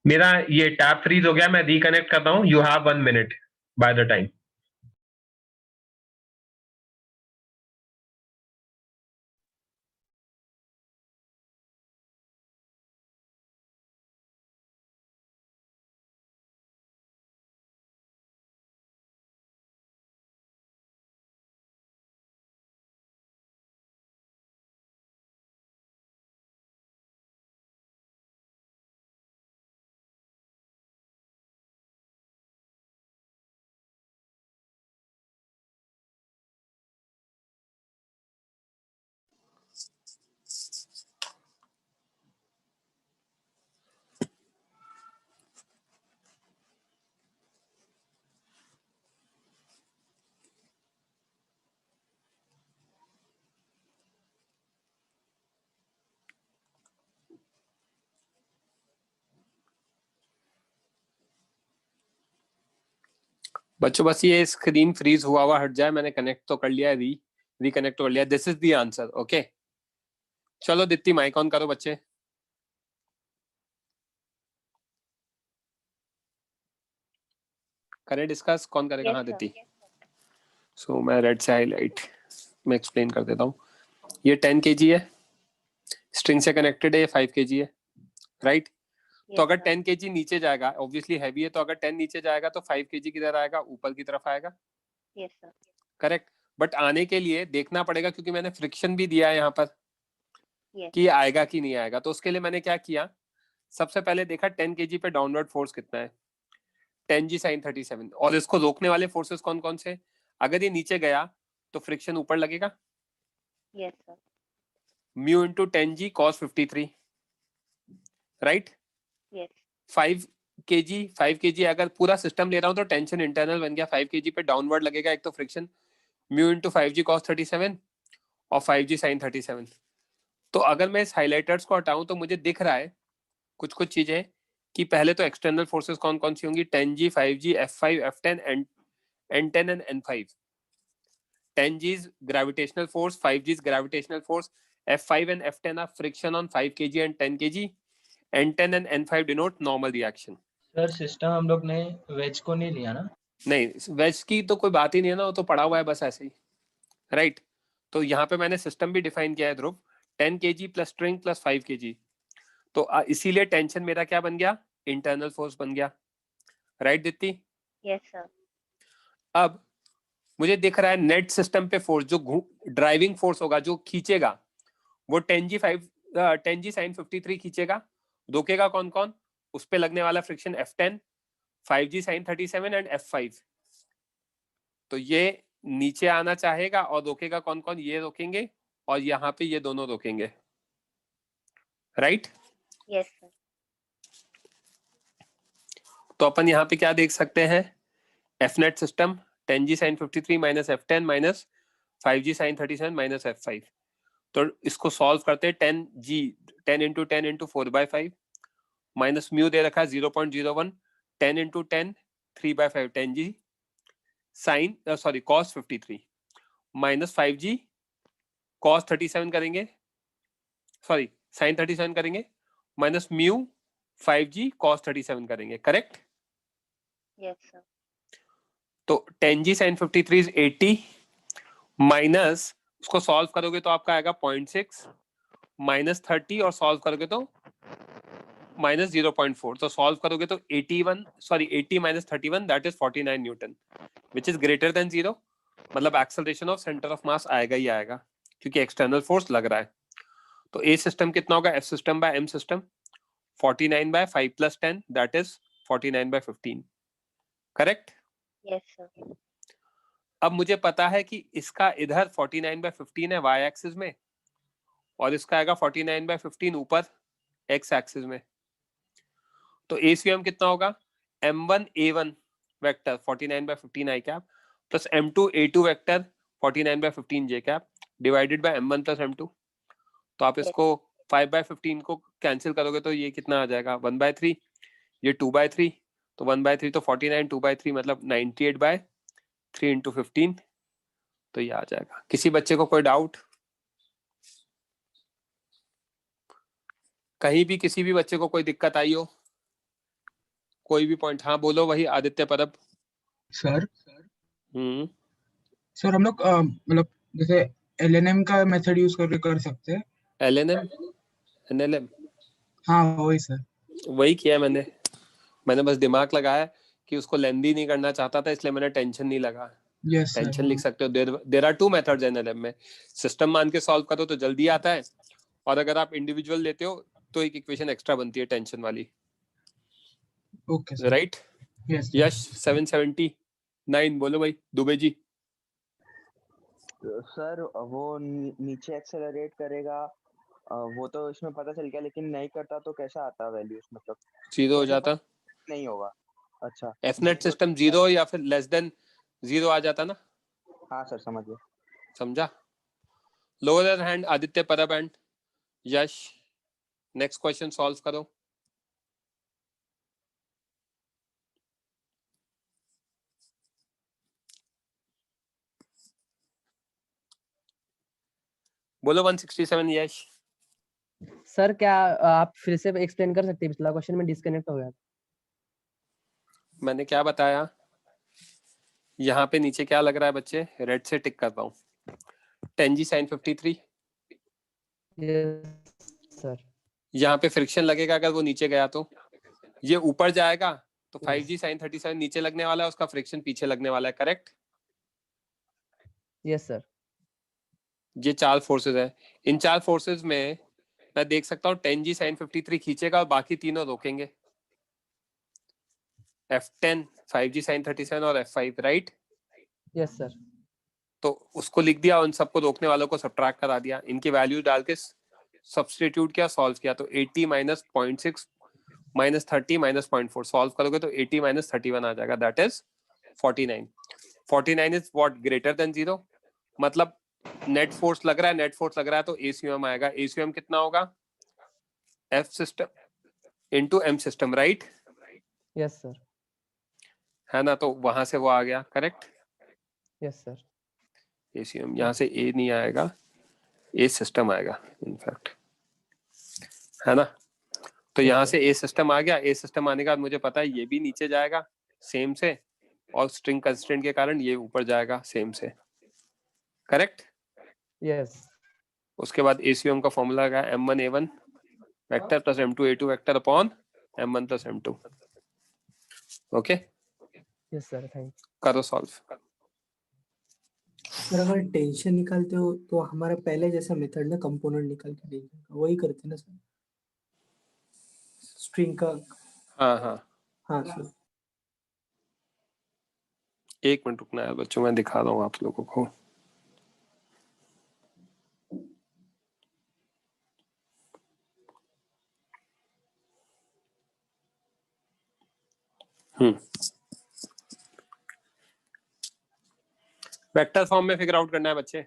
[SPEAKER 1] मेरा ये टैब फ्रीज हो गया, मैं रिकनेक्ट कर रहा हूँ। You have 1 minute by the time. बच्चों बस ये स्क्रीन फ्रीज हुआ हुआ हट जाए, मैंने कनेक्ट तो कर लिया है, रिकनेक्ट कर लिया। This is the answer, okay. चलो दीप्ति माइक ऑन करो बच्चे। करें डिस्कस, कौन करेगा? हाँ दीप्ति। सो मैं रेड से हाईलाइट मैं एक्सप्लेन कर देता हूँ। ये 10 kg है, स्ट्रिंग से कनेक्टेड है, ये 5 kg है, राइट? तो अगर 10 kg नीचे जाएगा, ऑब्वियसली हैवी है, तो अगर 10 नीचे जाएगा तो 5 kg किधर आएगा? ऊपर की तरफ आएगा।
[SPEAKER 5] Yes sir.
[SPEAKER 1] करेक्ट। बट आने के लिए देखना पड़ेगा, क्योंकि मैंने फ्रिक्शन भी दिया है यहाँ पर
[SPEAKER 5] Yes.
[SPEAKER 1] कि आएगा कि नहीं आएगा। तो उसके लिए मैंने क्या किया, सबसे पहले देखा 10 kg पे डाउनवर्ड फोर्स कितना है, 10g sin 37। और इसको रोकने वाले फोर्सेस कौन कौन से? अगर ये नीचे गया तो फ्रिक्शन ऊपर लगेगा,
[SPEAKER 5] yes sir.
[SPEAKER 1] Mu into 10g cos 53, right?
[SPEAKER 5] Yes.
[SPEAKER 1] 5 kg अगर पूरा सिस्टम ले रहा हूँ तो टेंशन इंटरनल बन गया। 5 kg पे डाउनवर्ड लगेगा एक तो friction, mu into 5g cos 37 और 5g sin 37। तो अगर मैं इस हाइलाइटर्स को हटाऊं तो मुझे दिख रहा है कुछ कुछ चीजें कि पहले तो एक्सटर्नल फोर्सेस कौन कौन सी होंगी, 10g, 5g, f5, f10, n10 and n5। 10g is gravitational force, 5g is gravitational force, f5 and f10 are friction on 5 kg and 10 kg, n10 and n5 denote normal reaction।
[SPEAKER 8] Sir system हम लोग ने veg को नहीं लिया ना?
[SPEAKER 1] नहीं, veg की तो कोई बात ही नहीं है ना, वो तो पड़ा हुआ है बस ऐसे ही, राइट? तो यहाँ पे मैंने सिस्टम भी डिफाइन किया है ध्रुव, 10 kg plus string plus 5 kg। तो इसीलिए टेंशन मेरा क्या बन गया, इंटरनल फोर्स बन गया, राइट दित्ती?
[SPEAKER 5] Yes, sir.
[SPEAKER 1] अब मुझे दिख रहा है नेट सिस्टम पे फोर्स, जो ड्राइविंग फोर्स होगा, जो खींचेगा, वो 10G sin 53 खींचेगा। रोकेगा कौन कौन? उस पे लगने वाला friction F10, 5G sin 37 and F5। तो ये नीचे आना चाहेगा और रोकेगा कौन कौन? ये रोकेंगे और यहाँ पे ये दोनों रोकेंगे, राइट?
[SPEAKER 5] Yes, sir.
[SPEAKER 1] तो अपन यहाँ पे क्या देख सकते हैं, F net system 10G sin 53 minus F10 minus 5G sin 37 minus F5। तो इसको सॉल्व करते हैं, 10 into 10 into 4/5 माइनस म्यू दे रखा है 0.01, 10 into 10 3/5 10G sin cos 53 minus 5G cos 37 करेंगे, सॉरी sin 37 करेंगे, माइनस म्यू 5G cos 37 करेंगे, करेक्ट?
[SPEAKER 5] Yes, sir.
[SPEAKER 1] तो 10G sin 53 is 80 माइनस, उसको सॉल्व करोगे तो आपका आएगा 0.6 माइनस 30 और सॉल्व करोगे तो माइनस 0.4। तो सॉल्व करोगे तो 80 minus 31 that is 49 Newton which is greater than 0। मतलब एक्सेलरेशन ऑफ सेंटर ऑफ मास आएगा ही आएगा क्योंकि एक्सटर्नल फोर्स लग रहा है। तो ए सिस्टम कितना होगा, F system by M system 49 by 5 plus 10 that is 49 by 15, correct?
[SPEAKER 5] Yes, sir.
[SPEAKER 1] अब मुझे पता है कि इसका इधर 49 by 15 है y एक्सिस में और इसका आएगा 49 by 15 ऊपर x एक्सिस में। तो ACM कितना होगा, m1a1 vector 49 by 15 i cap plus m2a2 vector 49 by 15 j cap divided by m1 plus m2। तो आप इसको 5 by 15 को कैंसिल करोगे तो ये कितना आ जाएगा 1/3, ये 2/3, तो 1/3 तो 49, 2/3 मतलब 98 by 3 into 15, तो ये आ जाएगा। किसी बच्चे को कोई डाउट, कहीं भी किसी भी बच्चे को कोई दिक्कत आई हो, कोई भी पॉइंट? हाँ बोलो, वही आदित्य परब।
[SPEAKER 15] सर सर हम लोग मतलब जैसे LNM का मेथड यूज करके कर सकते हैं।
[SPEAKER 1] LNM NLM,
[SPEAKER 15] हाँ वही सर,
[SPEAKER 1] वही किया मैंने बस दिमाग लगाया कि उसको लेंदी नहीं करना चाहता था, इसलिए मैंने टेंशन नहीं लगा।
[SPEAKER 15] Yes
[SPEAKER 1] tension
[SPEAKER 15] sir.
[SPEAKER 1] लिख सकते हो, देयर आर 2 मेथड्स NLM में। सिस्टम मान के सॉल्व करो तो जल्दी आता है, और अगर आप इंडिविजुअल लेते हो तो एक इक्वेशन एक्स्ट्रा बनती है टेंशन वाली,
[SPEAKER 15] ओके सर।
[SPEAKER 1] राइट?
[SPEAKER 15] यस
[SPEAKER 1] यश 779 बोलो भाई, दुबे जी।
[SPEAKER 6] सर वो नीचे एक्सेलरेट करेगा, वो तो इसमें पता चल गया, लेकिन नहीं करता तो कैसा आता वैल्यूज, मतलब
[SPEAKER 1] जीरो हो जाता,
[SPEAKER 6] नहीं होगा। अच्छा,
[SPEAKER 1] एफ नेट सिस्टम 0 या फिर लेस देन 0 आ जाता ना।
[SPEAKER 6] हाँ सर समझ गया।
[SPEAKER 1] समझा? लोअर हैंड आदित्य परब and Yash, next question solve करो। बोलो 167 यश।
[SPEAKER 9] सर क्या आप फिर से एक्सप्लेन कर सकते हैं, पिछला क्वेश्चन में डिस्कनेक्ट हो गया।
[SPEAKER 1] मैंने क्या बताया, यहाँ पे नीचे क्या लग रहा है बच्चे, रेड से टिक कर रहा हूँ, 10G sin 53।
[SPEAKER 9] सर
[SPEAKER 1] यहाँ पे फ्रिक्शन लगेगा, अगर वो नीचे गया तो ये ऊपर जाएगा, तो 5G sin 37 नीचे लगने वाला है, उसका फ्रिक्शन पीछे लगने वाला है, करेक्ट?
[SPEAKER 9] Yes sir.
[SPEAKER 1] ये 4 फोर्सेस है। इन 4 फोर्सेस में मैं देख सकता हूँ 10G sin 53 खींचेगा और बाकी तीनों रोकेंगे, F10, 5G sin 37 और F5, राइट?
[SPEAKER 9] Yes sir.
[SPEAKER 1] तो उसको लिख दिया, उन सबको रोकने वालों को सब्ट्रैक्ट करा दिया, इनकी वैल्यू डाल के सब्स्टिट्यूट किया, सॉल्व किया, तो 80 माइनस 0.6 माइनस 30 माइनस 0.4 सॉल्व करोगे तो 80 माइनस 31 आ जाएगा, that is 49। 49 is what, greater than 0, मतलब नेट फोर्स लग रहा है, नेट फोर्स लग रहा है तो ACM आएगा। ACM कितना होगा, F system into M system, right?
[SPEAKER 9] Yes sir.
[SPEAKER 1] है ना? तो वहां से वो आ गया, करेक्ट?
[SPEAKER 9] Yes sir.
[SPEAKER 1] ACM यहाँ से A नहीं आएगा, A सिस्टम आएगा इनफैक्ट, है ना? तो यहाँ से A सिस्टम आ गया। A सिस्टम आने के बाद मुझे पता है ये भी नीचे जाएगा सेम से, और स्ट्रिंग कंस्ट्रेंट के कारण ये ऊपर जाएगा सेम से, करेक्ट?
[SPEAKER 9] यस।
[SPEAKER 1] उसके बाद ACM का फॉर्मूला है M1A1 vector plus m2 a2 vector upon m1 plus m2। Okay,
[SPEAKER 9] yes sir, thanks.
[SPEAKER 1] करो सॉल्व।
[SPEAKER 12] सर अगर टेंशन निकालते हो तो हमारा पहले जैसा मेथड ना, कंपोनेंट निकाल के टेंशन का वही करते ना सर, स्ट्रिंग का।
[SPEAKER 1] हाँ हाँ,
[SPEAKER 12] हाँ सर।
[SPEAKER 1] एक मिनट रुकना है बच्चों, मैं दिखा रहा हूँ आप लोगों को। वेक्टर फॉर्म में फिगर आउट करना है बच्चे।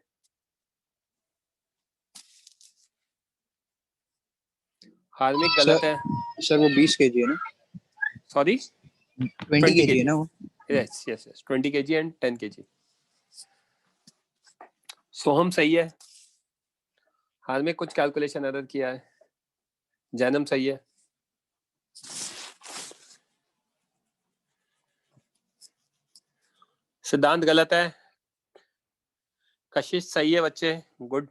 [SPEAKER 1] हार्मिक गलत है
[SPEAKER 3] सर वो 20 kg है ना?
[SPEAKER 1] सॉरी
[SPEAKER 3] 20 kg है ना वो?
[SPEAKER 1] Yes yes yes 20 kg and 10 kg। सोहम सही है, हार्मिक कुछ कैलकुलेशन एरर किया है, जैनम सही है, सिद्धांत गलत है, कशिश सही है बच्चे, गुड।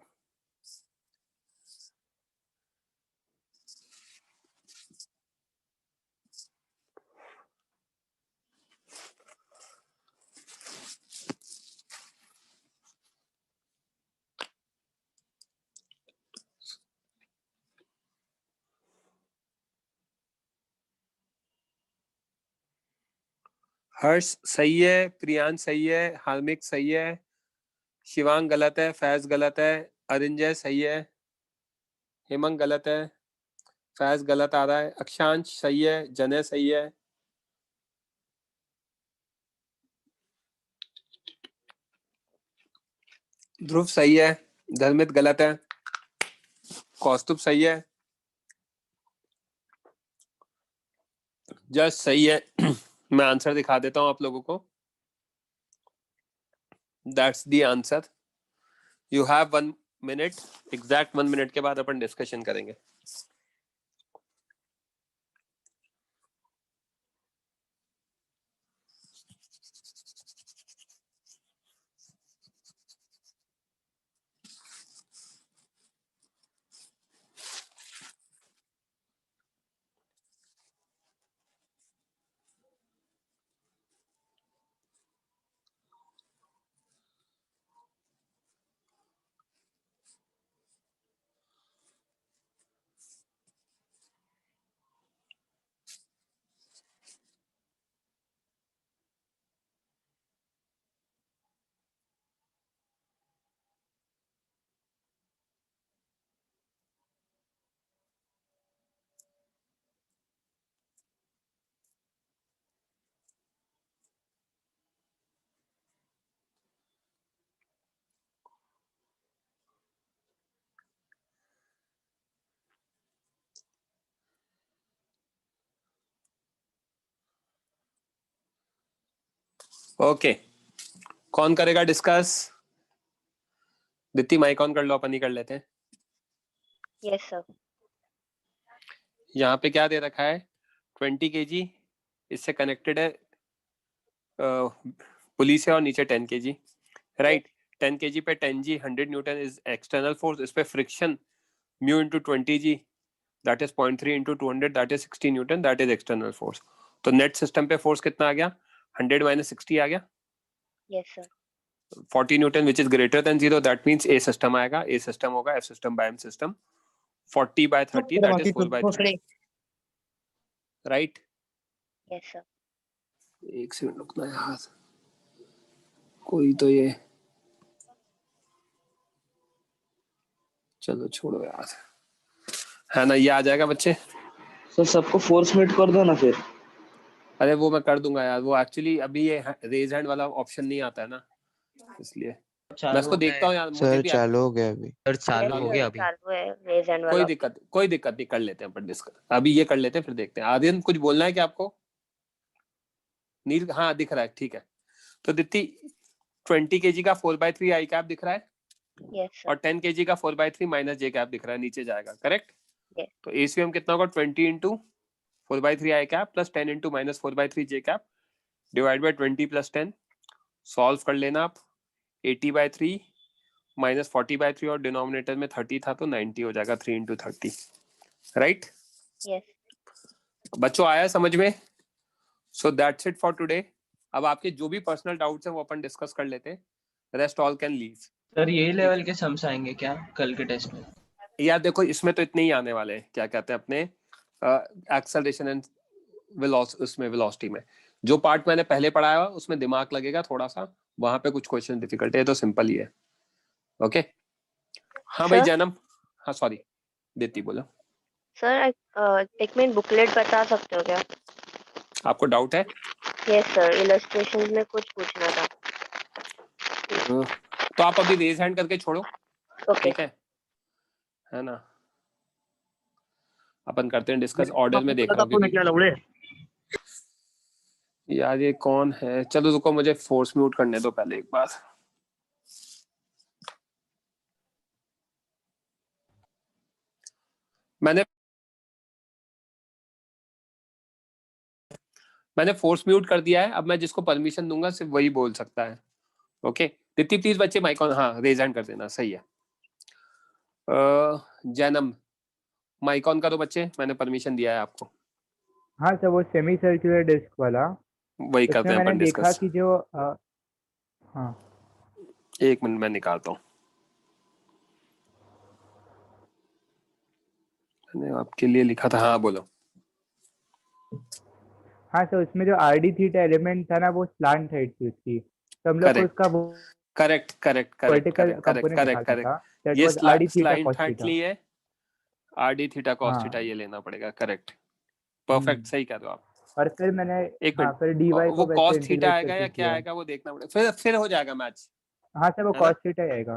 [SPEAKER 1] हर्ष सही है, प्रियांश सही है, हार्मिक सही है, शिवांग गलत है, फैज गलत है, अरिंजय सही है, हेमंत गलत है, फैज गलत आ रहा है, अक्षांश सही है, जने सही है, ध्रुव सही है, धर्मित गलत है, कौस्तुभ सही है, जस्ट सही है। मैं आंसर दिखा देता हूं आप लोगों को। That's the answer. You have 1 minute, exact 1 minute के बाद अपन डिस्कशन करेंगे। ओके, कौन करेगा डिस्कस? दित्ती माइक ऑन कर लो, अपन ही कर लेते हैं।
[SPEAKER 5] Yes sir.
[SPEAKER 1] यहाँ पे क्या दे रखा है? 20 kg, इससे कनेक्टेड है पुली से, और नीचे 10 kg, राइट। 10 kg पे 10g 100 Newton is external force. इस पे friction mu into 20g that is 0.3 into 200 that is 60 newton, that is external force. तो नेट सिस्टम पे फोर्स कितना आ गया? 100 माइनस 60 आ गया।
[SPEAKER 5] Yes sir.
[SPEAKER 1] 40 newton which is greater than 0, that means A system आएगा। ए सिस्टम होगा F system by M system. 40 by 30 that is 4/3, right.
[SPEAKER 5] Yes sir.
[SPEAKER 1] एक सेकंड रुकना है यार, कोई तो ये, चलो छोड़ो यार, है ना, ये आ जाएगा बच्चे।
[SPEAKER 6] सर सबको फोर्स मीट कर दो ना फिर।
[SPEAKER 1] अरे वो मैं कर दूंगा यार, वो एक्चुअली अभी ये रेज हैंड वाला ऑप्शन नहीं आता है ना, इसलिए मैं इसको देखता हूँ यार। मुझे भी
[SPEAKER 2] चालू हो गया अभी। सर चालू हो गया अभी।
[SPEAKER 5] चालू है रेज हैंड
[SPEAKER 1] कोई
[SPEAKER 5] वाला।
[SPEAKER 1] दिक्कत नहीं, कर लेते हैं अपन डिस्कस। अभी ये कर लेते हैं, फिर देखते हैं। आर्यन कुछ बोलना है क्या आपको? नील, हाँ दिख रहा है, ठीक है। तो दित्ती 20 kg का 4/3 आई कैप दिख रहा है,
[SPEAKER 5] यस सर।
[SPEAKER 1] और 10 kg का 4/3 माइनस जे कैप दिख रहा है, नीचे जाएगा, करेक्ट।
[SPEAKER 5] Yes.
[SPEAKER 1] तो एसीएम कितना होगा? 20 into 4/3 I cap plus 10 into minus 4/3 J cap divide by 20 plus 10। Solve कर लेना आप। 80/3 माइनस 40/3 और डिनोमिनेटर में 30 था तो 90 हो जाएगा। 3 इंटू 30 राइट?
[SPEAKER 5] Yes.
[SPEAKER 1] बच्चों आया समझ में? So that's it for today. अब आपके जो भी पर्सनल डाउट्स हैं वो अपन डिस्कस कर लेते हैं, rest all can leave.
[SPEAKER 8] Sir ये लेवल के सम्स आएंगे क्या कल के टेस्ट में?
[SPEAKER 1] यार देखो इसमें तो इतने ही आने वाले हैं, क्या कहते हैं अपने एक्सेलरेशन एंड उसमें वेलोसिटी में जो पार्ट मैंने पहले पढ़ाया उसमें दिमाग लगेगा थोड़ा सा, वहां पे कुछ क्वेश्चन डिफिकल्ट है, तो सिंपल ही है। ओके हाँ भाई
[SPEAKER 5] सर?
[SPEAKER 1] जैनम, हाँ सॉरी दीप्ति बोलो।
[SPEAKER 5] सर एक मिनट बुकलेट बता सकते हो क्या?
[SPEAKER 1] आपको डाउट है?
[SPEAKER 5] यस सर, इलस्ट्रेशन में कुछ पूछना था।
[SPEAKER 1] तो आप अभी रेज हैंड करके छोड़ो,
[SPEAKER 5] ओके
[SPEAKER 1] ठीक है ना? अपन करते हैं डिस्कस, ऑर्डर में देख रहा हूँ यार ये कौन है। चलो रुको मुझे फोर्स म्यूट करने दो पहले एक बार। मैंने फोर्स म्यूट कर दिया है, अब मैं जिसको परमिशन दूंगा सिर्फ वही बोल सकता है। ओके दीप्ति प्लीज बच्चे माइक ऑन, हाँ रेज हैंड कर देना, सही है। जैनम माइक ऑन करो बच्चे, मैंने परमिशन दिया है आपको।
[SPEAKER 11] हाँ सर, वो सेमी सर्कुलर डिस्क वाला,
[SPEAKER 1] वही करते
[SPEAKER 11] उसमें
[SPEAKER 1] हैं
[SPEAKER 11] मैंने
[SPEAKER 1] अपन
[SPEAKER 11] देखा
[SPEAKER 1] डिस्कस।
[SPEAKER 11] कि जो हाँ
[SPEAKER 1] एक मिनट में निकालता हूँ, मैंने आपके लिए लिखा था। हाँ बोलो।
[SPEAKER 11] हाँ सर, उसमें जो आरडी थीटा एलिमेंट था ना वो स्लांट साइड थी उसकी, तो हम लोग को उसका
[SPEAKER 1] करेक्ट
[SPEAKER 11] वर्टिकल कंपोनेंट निकालना था, दैट
[SPEAKER 1] ये
[SPEAKER 11] was RD theta
[SPEAKER 1] slant
[SPEAKER 11] cos
[SPEAKER 1] हट
[SPEAKER 11] थीटा।
[SPEAKER 1] ली है, आरडी थीटा कॉस
[SPEAKER 11] हाँ।
[SPEAKER 1] थीटा ये लेना पड़ेगा। करेक्ट परफेक्ट सही कह रहे हो आप।
[SPEAKER 11] और फिर मैंने
[SPEAKER 1] एक
[SPEAKER 11] हाँ
[SPEAKER 1] मिनट,
[SPEAKER 11] फिर dy
[SPEAKER 1] वो
[SPEAKER 11] को वैसे
[SPEAKER 1] कॉस थीटा
[SPEAKER 11] इंटीग्रेट
[SPEAKER 1] आएगा
[SPEAKER 11] करके
[SPEAKER 1] या क्या
[SPEAKER 11] किया।
[SPEAKER 1] आएगा वो देखना पड़ेगा, फिर हो जाएगा मैच।
[SPEAKER 11] हाँ सर वो
[SPEAKER 1] है ना?
[SPEAKER 11] कॉस थीटा ही आएगा।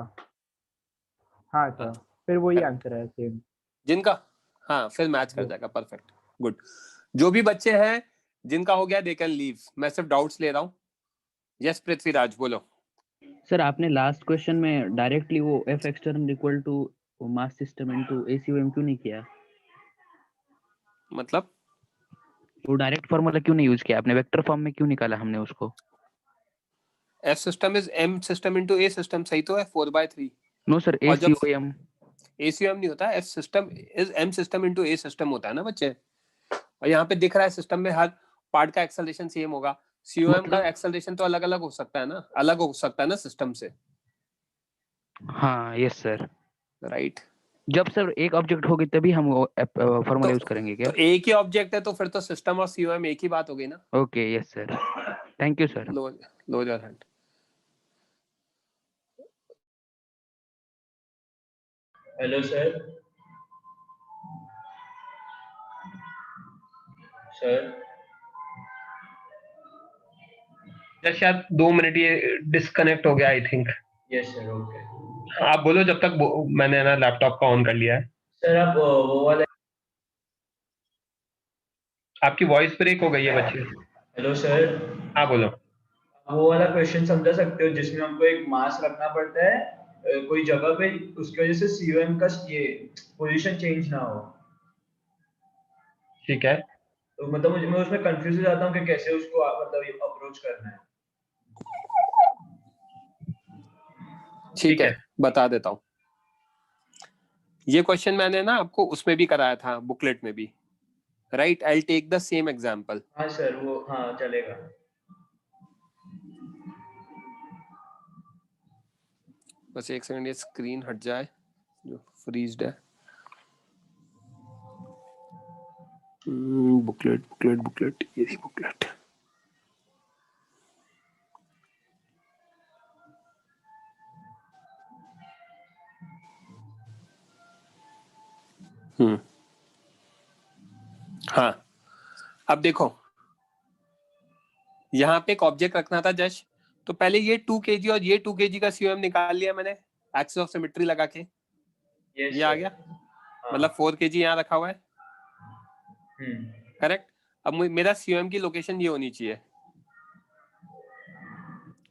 [SPEAKER 11] हाँ सर फिर वही
[SPEAKER 1] Correct.
[SPEAKER 11] आंसर है सेम
[SPEAKER 1] जिनका हाँ फिर मैच कर जाएगा। Perfect good. जो भी बच्चे हैं जिनका हो गया दे कैन लीव, मैं सिर्फ डाउट्स ले रहा हूँ। यस पृथ्वीराज बोलो।
[SPEAKER 16] सर आपने लास्ट क्वेश्चन में डायरेक्टली वो F external equal to mass system into ACOM क्यों नहीं किया?
[SPEAKER 1] मतलब
[SPEAKER 16] वो डायरेक्ट फार्मूला क्यों नहीं यूज किया आपने? वेक्टर फॉर्म में क्यों निकाला हमने उसको?
[SPEAKER 1] F system is M system into A system, सही तो है 4/3।
[SPEAKER 16] नो सर, एसीओएम
[SPEAKER 1] एसीओएम नहीं होता, F system is M system into A system होता है ना बच्चे। और यहाँ पे दिख रहा है सिस्टम में हर पार्ट का एक्सेलरेशन सेम होगा, सीओएम का एक्सेलरेशन तो अलग अलग हो सकता है ना, अलग हो सकता है ना सिस्टम से।
[SPEAKER 16] हाँ यस सर।
[SPEAKER 1] राइट
[SPEAKER 16] जब सर एक ऑब्जेक्ट होगी तभी हम वो फार्मूला यूज करेंगे क्या?
[SPEAKER 1] तो एक ही ऑब्जेक्ट है तो फिर तो सिस्टम और सीओएम एक ही बात हो गई ना।
[SPEAKER 16] Okay yes sir, thank you sir.
[SPEAKER 1] Low your hand.
[SPEAKER 8] Hello sir.
[SPEAKER 1] शायद 2 मिनट ये डिस्कनेक्ट हो गया I think.
[SPEAKER 8] Yes sir okay.
[SPEAKER 1] आप बोलो जब तक मैंने ना लैपटॉप का ऑन कर लिया है।
[SPEAKER 8] सर आप वो वाला,
[SPEAKER 1] आपकी वॉइस ब्रेक हो गई है बच्चे।
[SPEAKER 8] Hello sir.
[SPEAKER 1] हाँ बोलो।
[SPEAKER 8] वो वाला क्वेश्चन समझा सकते हो जिसमें हमको एक मास रखना पड़ता है कोई जगह पे, उसकी वजह से सीओएम का ये पोजीशन चेंज ना हो।
[SPEAKER 1] ठीक है,
[SPEAKER 8] तो मतलब मैं उसमें कंफ्यूज हो जाता हूँ कि कैसे उसको मतलब अप्रोच करना है।
[SPEAKER 1] ठीक है बता देता हूँ। ये क्वेश्चन मैंने ना आपको उसमें भी कराया था, बुकलेट में भी। Right, I take the same example.
[SPEAKER 8] हाँ सर वो हाँ चलेगा।
[SPEAKER 1] बस एक सेकंड ये स्क्रीन हट जाए जो फ्रीज्ड है। बुकलेट बुकलेट बुकलेट, ये थी बुकलेट। हाँ अब देखो यहाँ पे एक ऑब्जेक्ट रखना था जश, तो पहले ये 2 kg और ये 2 kg का सीओएम निकाल लिया मैंने एक्सिस ऑफ सिमेट्री लगा के। ये आ गया, मतलब 4 kg यहाँ रखा हुआ है। करेक्ट। अब मेरा सीओएम की लोकेशन ये होनी चाहिए।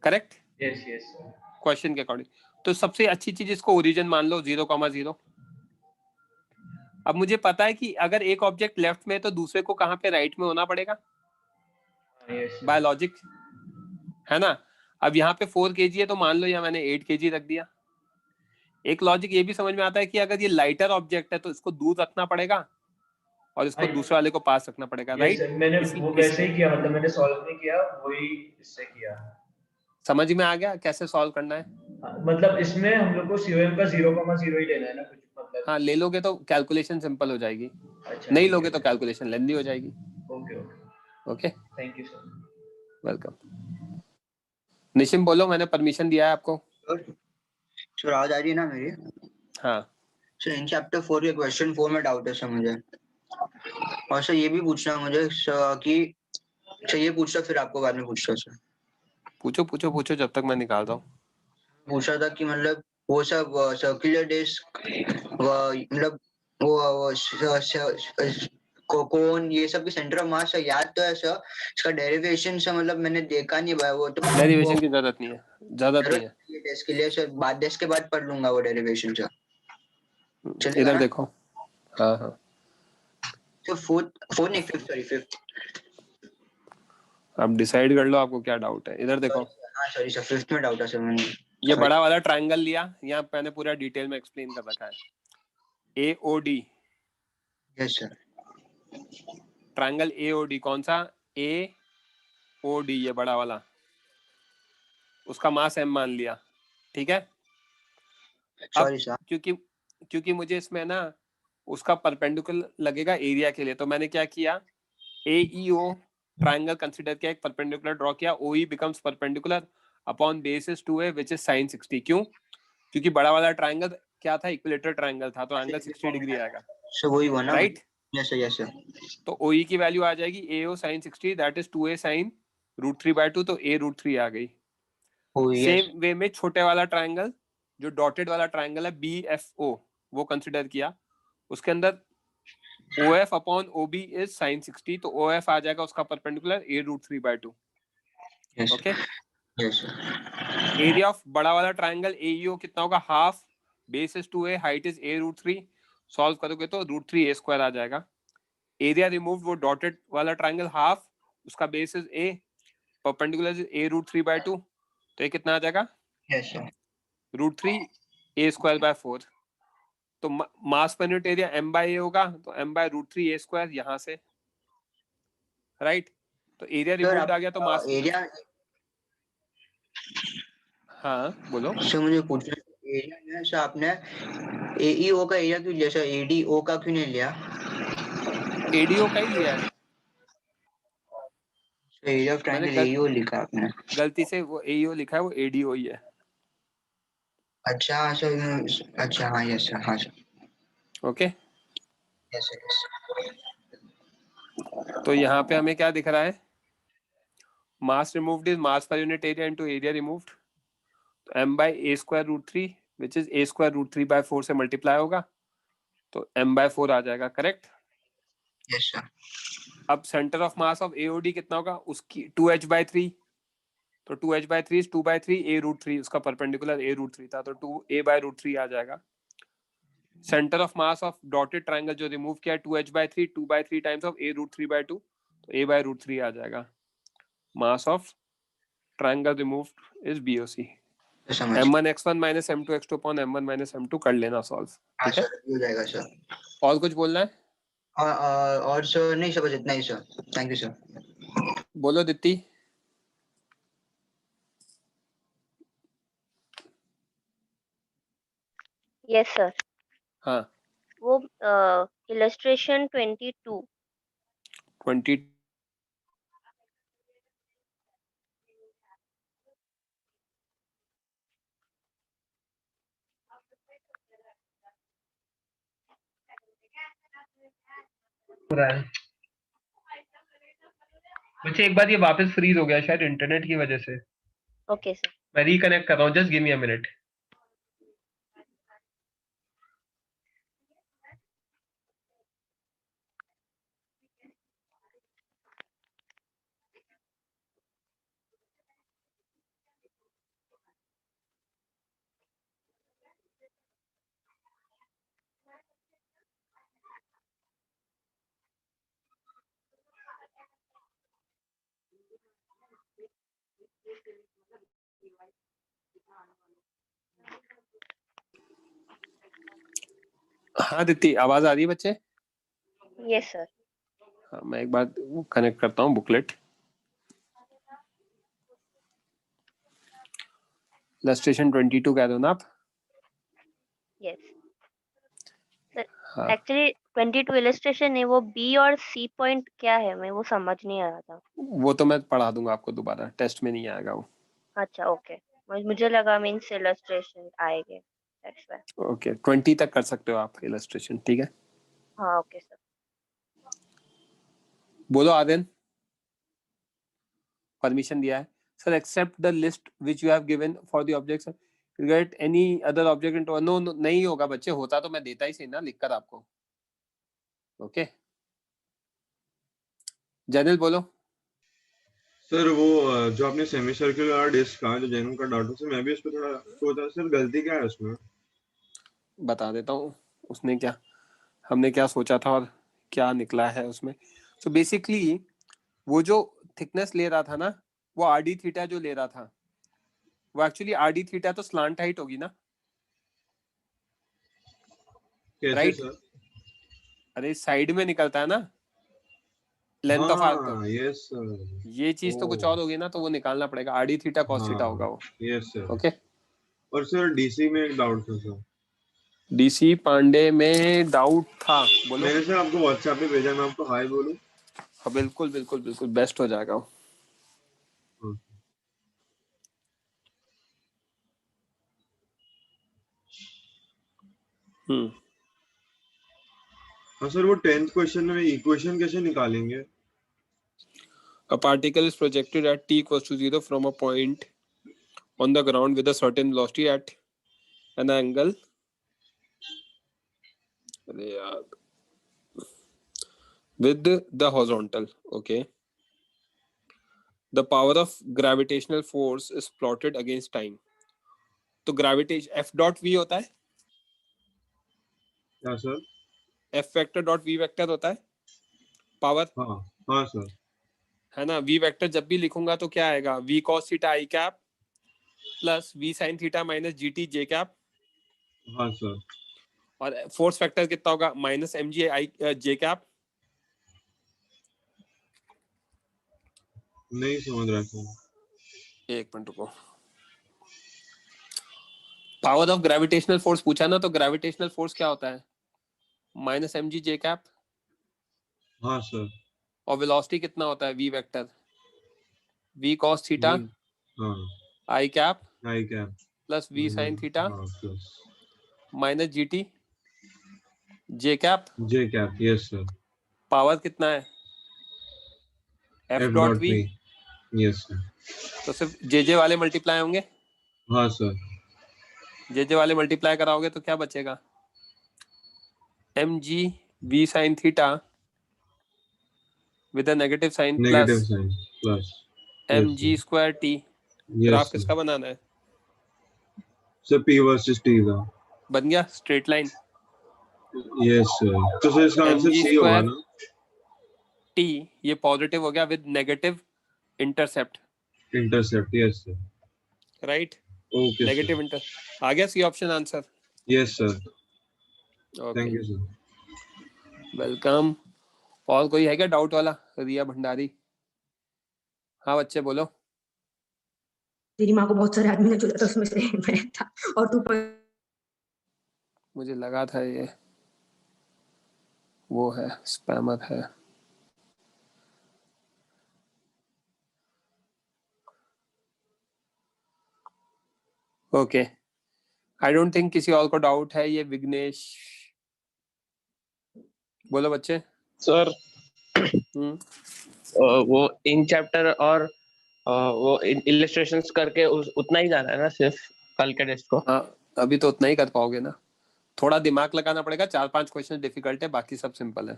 [SPEAKER 1] करेक्ट।
[SPEAKER 8] यस यस
[SPEAKER 1] क्वेश्चन के अकॉर्डिंग। तो सबसे अच्छी चीज इसको ओरिजिन मान लो 0,0। अब मुझे पता है कि अगर एक ऑब्जेक्ट लेफ्ट में है तो दूसरे को कहाँ पे राइट में होना पड़ेगा, बाय लॉजिक, है ना। अब यहाँ पे 4 kg है तो मान लो या मैंने 8 kg रख दिया। एक लॉजिक ये भी समझ में आता है कि अगर ये लाइटर ऑब्जेक्ट है तो इसको दूर रखना पड़ेगा और इसको दूसरे वाले को पास रखना पड़ेगा, राइट?
[SPEAKER 8] मैंने वो वैसे ही किया, मतलब मैंने सॉल्व नहीं किया, वही इससे किया।
[SPEAKER 1] समझ में आ गया कैसे सॉल्व करना है?
[SPEAKER 8] मतलब इसमें हम लोग को COM का 0,0 ही लेना है ना, कुछ मतलब।
[SPEAKER 1] हाँ, ले लोगे तो कैलकुलेशन सिंपल हो जाएगी,
[SPEAKER 8] अच्छा,
[SPEAKER 1] नहीं लोगे तो कैलकुलेशन लेंदी हो जाएगी।
[SPEAKER 8] Okay okay
[SPEAKER 1] okay,
[SPEAKER 8] thank you sir.
[SPEAKER 1] Welcome. Nishim बोलो, मैंने परमिशन दिया है आपको।
[SPEAKER 3] सर आवाज आ रही है ना मेरी?
[SPEAKER 1] हाँ
[SPEAKER 3] सर इन चैप्टर 4 के क्वेश्चन 4 में डाउट है सर मुझे, और सर ये भी पूछना है मुझे कि सर ये पूछता फिर आपको बाद में पूछता सर।
[SPEAKER 1] पूछो पूछो पूछो, जब तक मैं निकाल रहा हूँ।
[SPEAKER 3] पूछा था कि मतलब वो सब सर्कुलर डिस्क, मतलब वो कौन ये सब के सेंटर ऑफ मास है, याद तो है सर, इसका डेरिवेशन से मतलब मैंने देखा नहीं भाई, वो तो
[SPEAKER 1] डेरिवेशन की जरूरत नहीं है, जरूरत नहीं है।
[SPEAKER 3] डेस्क के लिए सर बाद डेस्क के बाद पढ़ लूंगा वो डेरिवेशन सर, चलेगा
[SPEAKER 1] इधर
[SPEAKER 3] ना?
[SPEAKER 1] देखो, हाँ हाँ,
[SPEAKER 3] तो फोर्थ नहीं फिफ्थ, सॉरी फिफ्थ।
[SPEAKER 1] आप डिसाइड कर लो आपको क्या डाउट है। इधर देखो,
[SPEAKER 3] हाँ सॉरी सर, फिफ्थ में डाउट है सर मैंने।
[SPEAKER 1] ये बड़ा वाला ट्रायंगल लिया, यहाँ मैंने पूरा डिटेल में एक्सप्लेन कर रखा है। AOD,
[SPEAKER 3] yes sir,
[SPEAKER 1] triangle AOD, कौन सा? AOD, ये बड़ा वाला, उसका मास m मान लिया, ठीक है?
[SPEAKER 3] Sorry sir.
[SPEAKER 1] क्योंकि मुझे इसमें ना उसका परपेंडिकुलर लगेगा एरिया के लिए, तो मैंने क्या किया, AEO ट्रायंगल कंसीडर किया, एक परपेंडिकुलर ड्रॉ किया, OE becomes perpendicular upon basis 2A which is sin 60। क्यों? क्योंकि बड़ा वाला ट्रायंगल क्या था, इक्विलेटरल ट्रायंगल था, तो एंगल 60 डिग्री आएगा,
[SPEAKER 3] सर वही हुआ ना,
[SPEAKER 1] right?
[SPEAKER 3] Yes sir yes sir.
[SPEAKER 1] तो OE की वैल्यू आ जाएगी AO sin 60, that is 2A sin √3/2, तो A √3 आ गई। सेम वे में छोटे वाला ट्रायंगल, जो डॉटेड वाला ट्रायंगल है BFO, वो कंसिडर किया, उसके अंदर OF upon OB is sin 60, तो OF आ जाएगा उसका perpendicular A √3/2। Okay, area of बड़ा वाला ट्रायंगल AEO कितना होगा, half, base is 2A, height is A √3, solve करोगे तो √3A² आ जाएगा। एरिया रिमूव, वो डॉटेड वाला ट्रायंगल हाफ, उसका base is A, perpendicular is A √3/2, तो ये कितना आ जाएगा,
[SPEAKER 3] यस सर,
[SPEAKER 1] √3A²/4। तो मास पर यूनिट एरिया m/a होगा, तो m/√3A² यहाँ से, राइट? तो एरिया रिमूव्ड आ गया, तो मास
[SPEAKER 3] एरिया।
[SPEAKER 1] हाँ बोलो
[SPEAKER 3] सर मुझे पूछना, एरिया है सर, आपने AEO का एरिया क्यों लिया सर, ADO का क्यों नहीं लिया?
[SPEAKER 1] ADO का ही लिया है,
[SPEAKER 3] एरिया ऑफ ट्रायंगल AEO लिखा आपने,
[SPEAKER 1] गलती से वो AEO लिखा है, वो ADO ही है।
[SPEAKER 3] अच्छा सर, अच्छा हाँ यस सर, हाँ sir,
[SPEAKER 1] okay,
[SPEAKER 3] yes sir yes.
[SPEAKER 1] तो यहाँ पे हमें क्या दिख रहा है, मास removed is mass per unit area into area removed, तो m/A² √3 विच इज A² √3/4 से मल्टीप्लाई होगा, तो m/4 आ जाएगा, करेक्ट?
[SPEAKER 3] Yes sir.
[SPEAKER 1] अब centre of mass of AOD कितना होगा, उसकी 2h/3, तो 2h/3 इज 2/3 A √3, उसका परपेंडिकुलर A √3 था, तो 2A/√3 आ जाएगा। Centre of mass of dotted triangle जो रिमूव किया 2h/3, 2/3 टाइम्स ऑफ A √3/2, तो A/√3 आ जाएगा। Mass of triangle removed is BOC। m1x1 - m2x2 upon m1 - m2 कर लेना सॉल्व, ठीक है?
[SPEAKER 3] हो जाएगा सर।
[SPEAKER 1] और कुछ बोलना है?
[SPEAKER 3] और सर नहीं सर, बस इतना ही सर, थैंक यू सर।
[SPEAKER 1] बोलो दित्ती।
[SPEAKER 5] Yes sir.
[SPEAKER 1] हाँ,
[SPEAKER 5] वो इलस्ट्रेशन 22।
[SPEAKER 1] 20 मुझे एक बार ये वापस फ्रीज हो गया, शायद इंटरनेट की वजह से।
[SPEAKER 5] Okay sir.
[SPEAKER 1] मैं रिकनेक्ट कर रहा हूँ, just give me a minute. हाँ दित्ती, आवाज आ रही है बच्चे?
[SPEAKER 5] Yes sir.
[SPEAKER 1] हाँ, मैं एक बार कनेक्ट करता हूँ बुकलेट। इलस्ट्रेशन 22 कह दो ना आप।
[SPEAKER 5] Yes sir.
[SPEAKER 1] हाँ,
[SPEAKER 5] एक्चुअली 22 इलस्ट्रेशन है, वो बी और सी पॉइंट क्या है, मैं वो समझ नहीं आ रहा था।
[SPEAKER 1] वो तो मैं पढ़ा दूंगा आपको दोबारा, टेस्ट में नहीं आएगा वो।
[SPEAKER 5] अच्छा ओके, मुझे लगा मीन्स इलस्ट्रेशन आएंगे, दैट्स व्हाई।
[SPEAKER 1] ओके, 20 तक कर सकते हो आप इलस्ट्रेशन, ठीक है।
[SPEAKER 5] हाँ ओके सर।
[SPEAKER 1] बोलो आर्यन। परमिशन दिया है sir. Except the list which you have given for the objects, get any other object into. No नहीं होगा बच्चे, होता तो मैं देता ही सही ना लिखकर आपको। ओके जनरल बोलो।
[SPEAKER 4] सर वो जो आपने सेमी सर्कुलर डिस्क का जो जेनम का डाटा से मैं भी उस पर थोड़ा सोचा सर, गलती क्या है उसमें?
[SPEAKER 1] बता देता हूँ उसने क्या, हमने क्या सोचा था और क्या निकला है उसमें। सो बेसिकली वो जो थिकनेस ले रहा था ना, वो आर डी थीटा जो ले रहा था, वो एक्चुअली आर डी थीटा तो स्लांट हाइट होगी ना,
[SPEAKER 4] कैसे
[SPEAKER 1] राइट?
[SPEAKER 4] सर?
[SPEAKER 1] अरे साइड में निकलता है ना, लेंथ ऑफ आर्क।
[SPEAKER 4] हाँ यस सर।
[SPEAKER 1] ये चीज तो कुछ और होगी ना, तो वो निकालना पड़ेगा। R D theta cos theta होगा वो।
[SPEAKER 4] Yes sir.
[SPEAKER 1] ओके।
[SPEAKER 4] और सर डीसी में एक डाउट था सर।
[SPEAKER 1] डीसी पांडे में डाउट था, बोलो।
[SPEAKER 4] मैंने सर आपको व्हाट्सएप पे भेजा, मैं आपको हाय बोलूं?
[SPEAKER 1] हाँ बिल्कुल बिल्कुल बिल्कुल, बेस्ट हो जाएगा वो।
[SPEAKER 4] हाँ सर, वो 10th क्वेश्चन में इक्वेशन कैसे निकालेंगे?
[SPEAKER 1] A particle is projected at t equals to 0 from a point on the ground with a certain velocity at an angle. अरे यार, with the horizontal. Okay. The power of gravitational force is plotted against time. तो gravitation F dot V होता है,
[SPEAKER 4] क्या sir?
[SPEAKER 1] F vector dot V vector होता है power.
[SPEAKER 4] हाँ हाँ सर।
[SPEAKER 1] है ना, V वेक्टर जब भी लिखूंगा तो क्या आएगा, V cos theta I cap plus V sin theta minus GT J cap.
[SPEAKER 4] हाँ सर।
[SPEAKER 1] और फोर्स फैक्टर कितना होगा, minus mg I J cap.
[SPEAKER 4] नहीं समझ रहा सर।
[SPEAKER 1] एक मिनट रुको। पावर ऑफ ग्रेविटेशनल फोर्स पूछा ना, तो ग्रेविटेशनल फोर्स क्या होता है, माइनस mg J कैप।
[SPEAKER 4] हाँ सर।
[SPEAKER 1] और वेलोसिटी कितना होता है, V vector V cos theta
[SPEAKER 4] हाँ
[SPEAKER 1] I cap
[SPEAKER 4] I cap
[SPEAKER 1] plus V sin theta
[SPEAKER 4] हाँ plus
[SPEAKER 1] minus GT J cap.
[SPEAKER 4] J cap, yes sir.
[SPEAKER 1] Power कितना है, F
[SPEAKER 4] F
[SPEAKER 1] dot
[SPEAKER 4] dot
[SPEAKER 1] V।
[SPEAKER 4] V, yes sir.
[SPEAKER 1] तो सिर्फ JJ वाले multiply होंगे।
[SPEAKER 4] हाँ sir.
[SPEAKER 1] JJ वाले मल्टीप्लाई कराओगे तो क्या बचेगा, mg V sin theta with a negative sign
[SPEAKER 4] नेगेटिव
[SPEAKER 1] plus
[SPEAKER 4] sine plus
[SPEAKER 1] mg square t। Graph किसका बनाना है,
[SPEAKER 4] सर पी वर्सेस टी का।
[SPEAKER 1] बन गया स्ट्रेट लाइन।
[SPEAKER 4] यस सर, तो सर इसका आंसर
[SPEAKER 1] mg
[SPEAKER 4] सी होगा
[SPEAKER 1] square
[SPEAKER 4] ना?
[SPEAKER 1] t ये पॉजिटिव हो गया with negative intercept,
[SPEAKER 4] intercept, yes sir.
[SPEAKER 1] Right.
[SPEAKER 4] Okay
[SPEAKER 1] negative inter आ गया C option answer.
[SPEAKER 4] Yes sir.
[SPEAKER 1] Okay
[SPEAKER 4] thank you sir.
[SPEAKER 1] Welcome. और कोई है क्या डाउट वाला, रिया भंडारी। हाँ बच्चे बोलो।
[SPEAKER 17] तेरी माँ को बहुत सारे आदमी ने चुना था, उसमें से मैं था और तू
[SPEAKER 1] मुझे लगा था ये वो है, स्पैमर है। ओके आई डोंट थिंक किसी और को डाउट है। ये विघ्नेश बोलो बच्चे।
[SPEAKER 18] सर वो इन चैप्टर और वो इलिस्ट्रेशंस करके उतना ही जाना है ना सिर्फ कल के टेस्ट को?
[SPEAKER 1] हाँ अभी तो उतना ही कर पाओगे ना, थोड़ा दिमाग लगाना पड़ेगा। 4-5 क्वेश्चन डिफिकल्ट है, बाकी सब सिंपल है।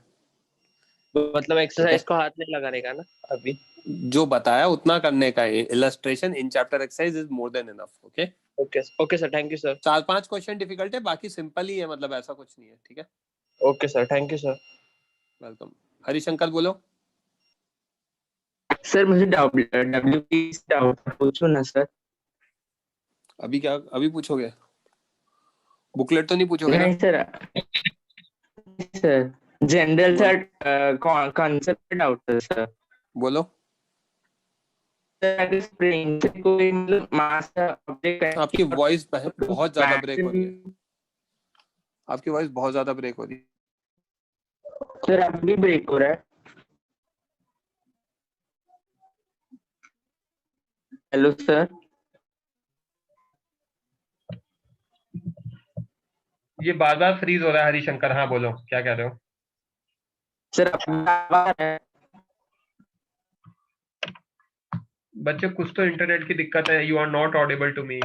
[SPEAKER 18] मतलब एक्सरसाइज को हाथ नहीं लगाने का ना अभी?
[SPEAKER 1] जो बताया उतना करने का है। Illustration in chapter exercise is more than enough. Okay
[SPEAKER 18] okay sir, thank you sir.
[SPEAKER 1] 4-5 question difficult है, बाकी सिंपल ही है, मतलब ऐसा कुछ नहीं है। ठीक है
[SPEAKER 18] okay sir, thank you sir.
[SPEAKER 1] Welcome. Harishankar बोलो।
[SPEAKER 10] सर मुझे डब्ल्यूपी डाउट पूछो ना सर।
[SPEAKER 1] अभी क्या, अभी पूछोगे? बुकलेट तो नहीं पूछोगे ना?
[SPEAKER 10] नहीं सर। सर जनरल सा कॉन्सेप्ट डाउट है सर।
[SPEAKER 1] बोलो।
[SPEAKER 10] अगर स्प्रिंग से कोई मतलब मास ऑब्जेक्ट
[SPEAKER 1] आपकी वॉइस बहुत ज्यादा ब्रेक हो रही है। आपकी वॉइस बहुत ज्यादा ब्रेक हो रही है।
[SPEAKER 10] सर अभी ब्रेक हो रहा है। Hello sir.
[SPEAKER 1] ये बार बार फ्रीज हो रहा है हरिशंकर। हाँ बोलो, क्या कह रहे हो?
[SPEAKER 10] सर
[SPEAKER 1] बच्चे कुछ तो इंटरनेट की दिक्कत है। You are not audible to me.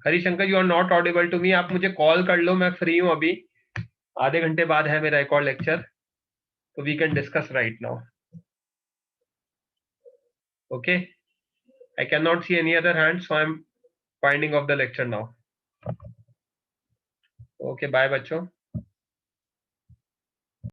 [SPEAKER 1] Harishankar, you are not audible to me. आप मुझे कॉल कर लो, मैं फ्री हूं अभी। आधे घंटे बाद है मेरा एक और लेक्चर, तो we can discuss right now. Okay, I cannot see any other hand, so I'm winding off the lecture now. Okay, bye बच्चों।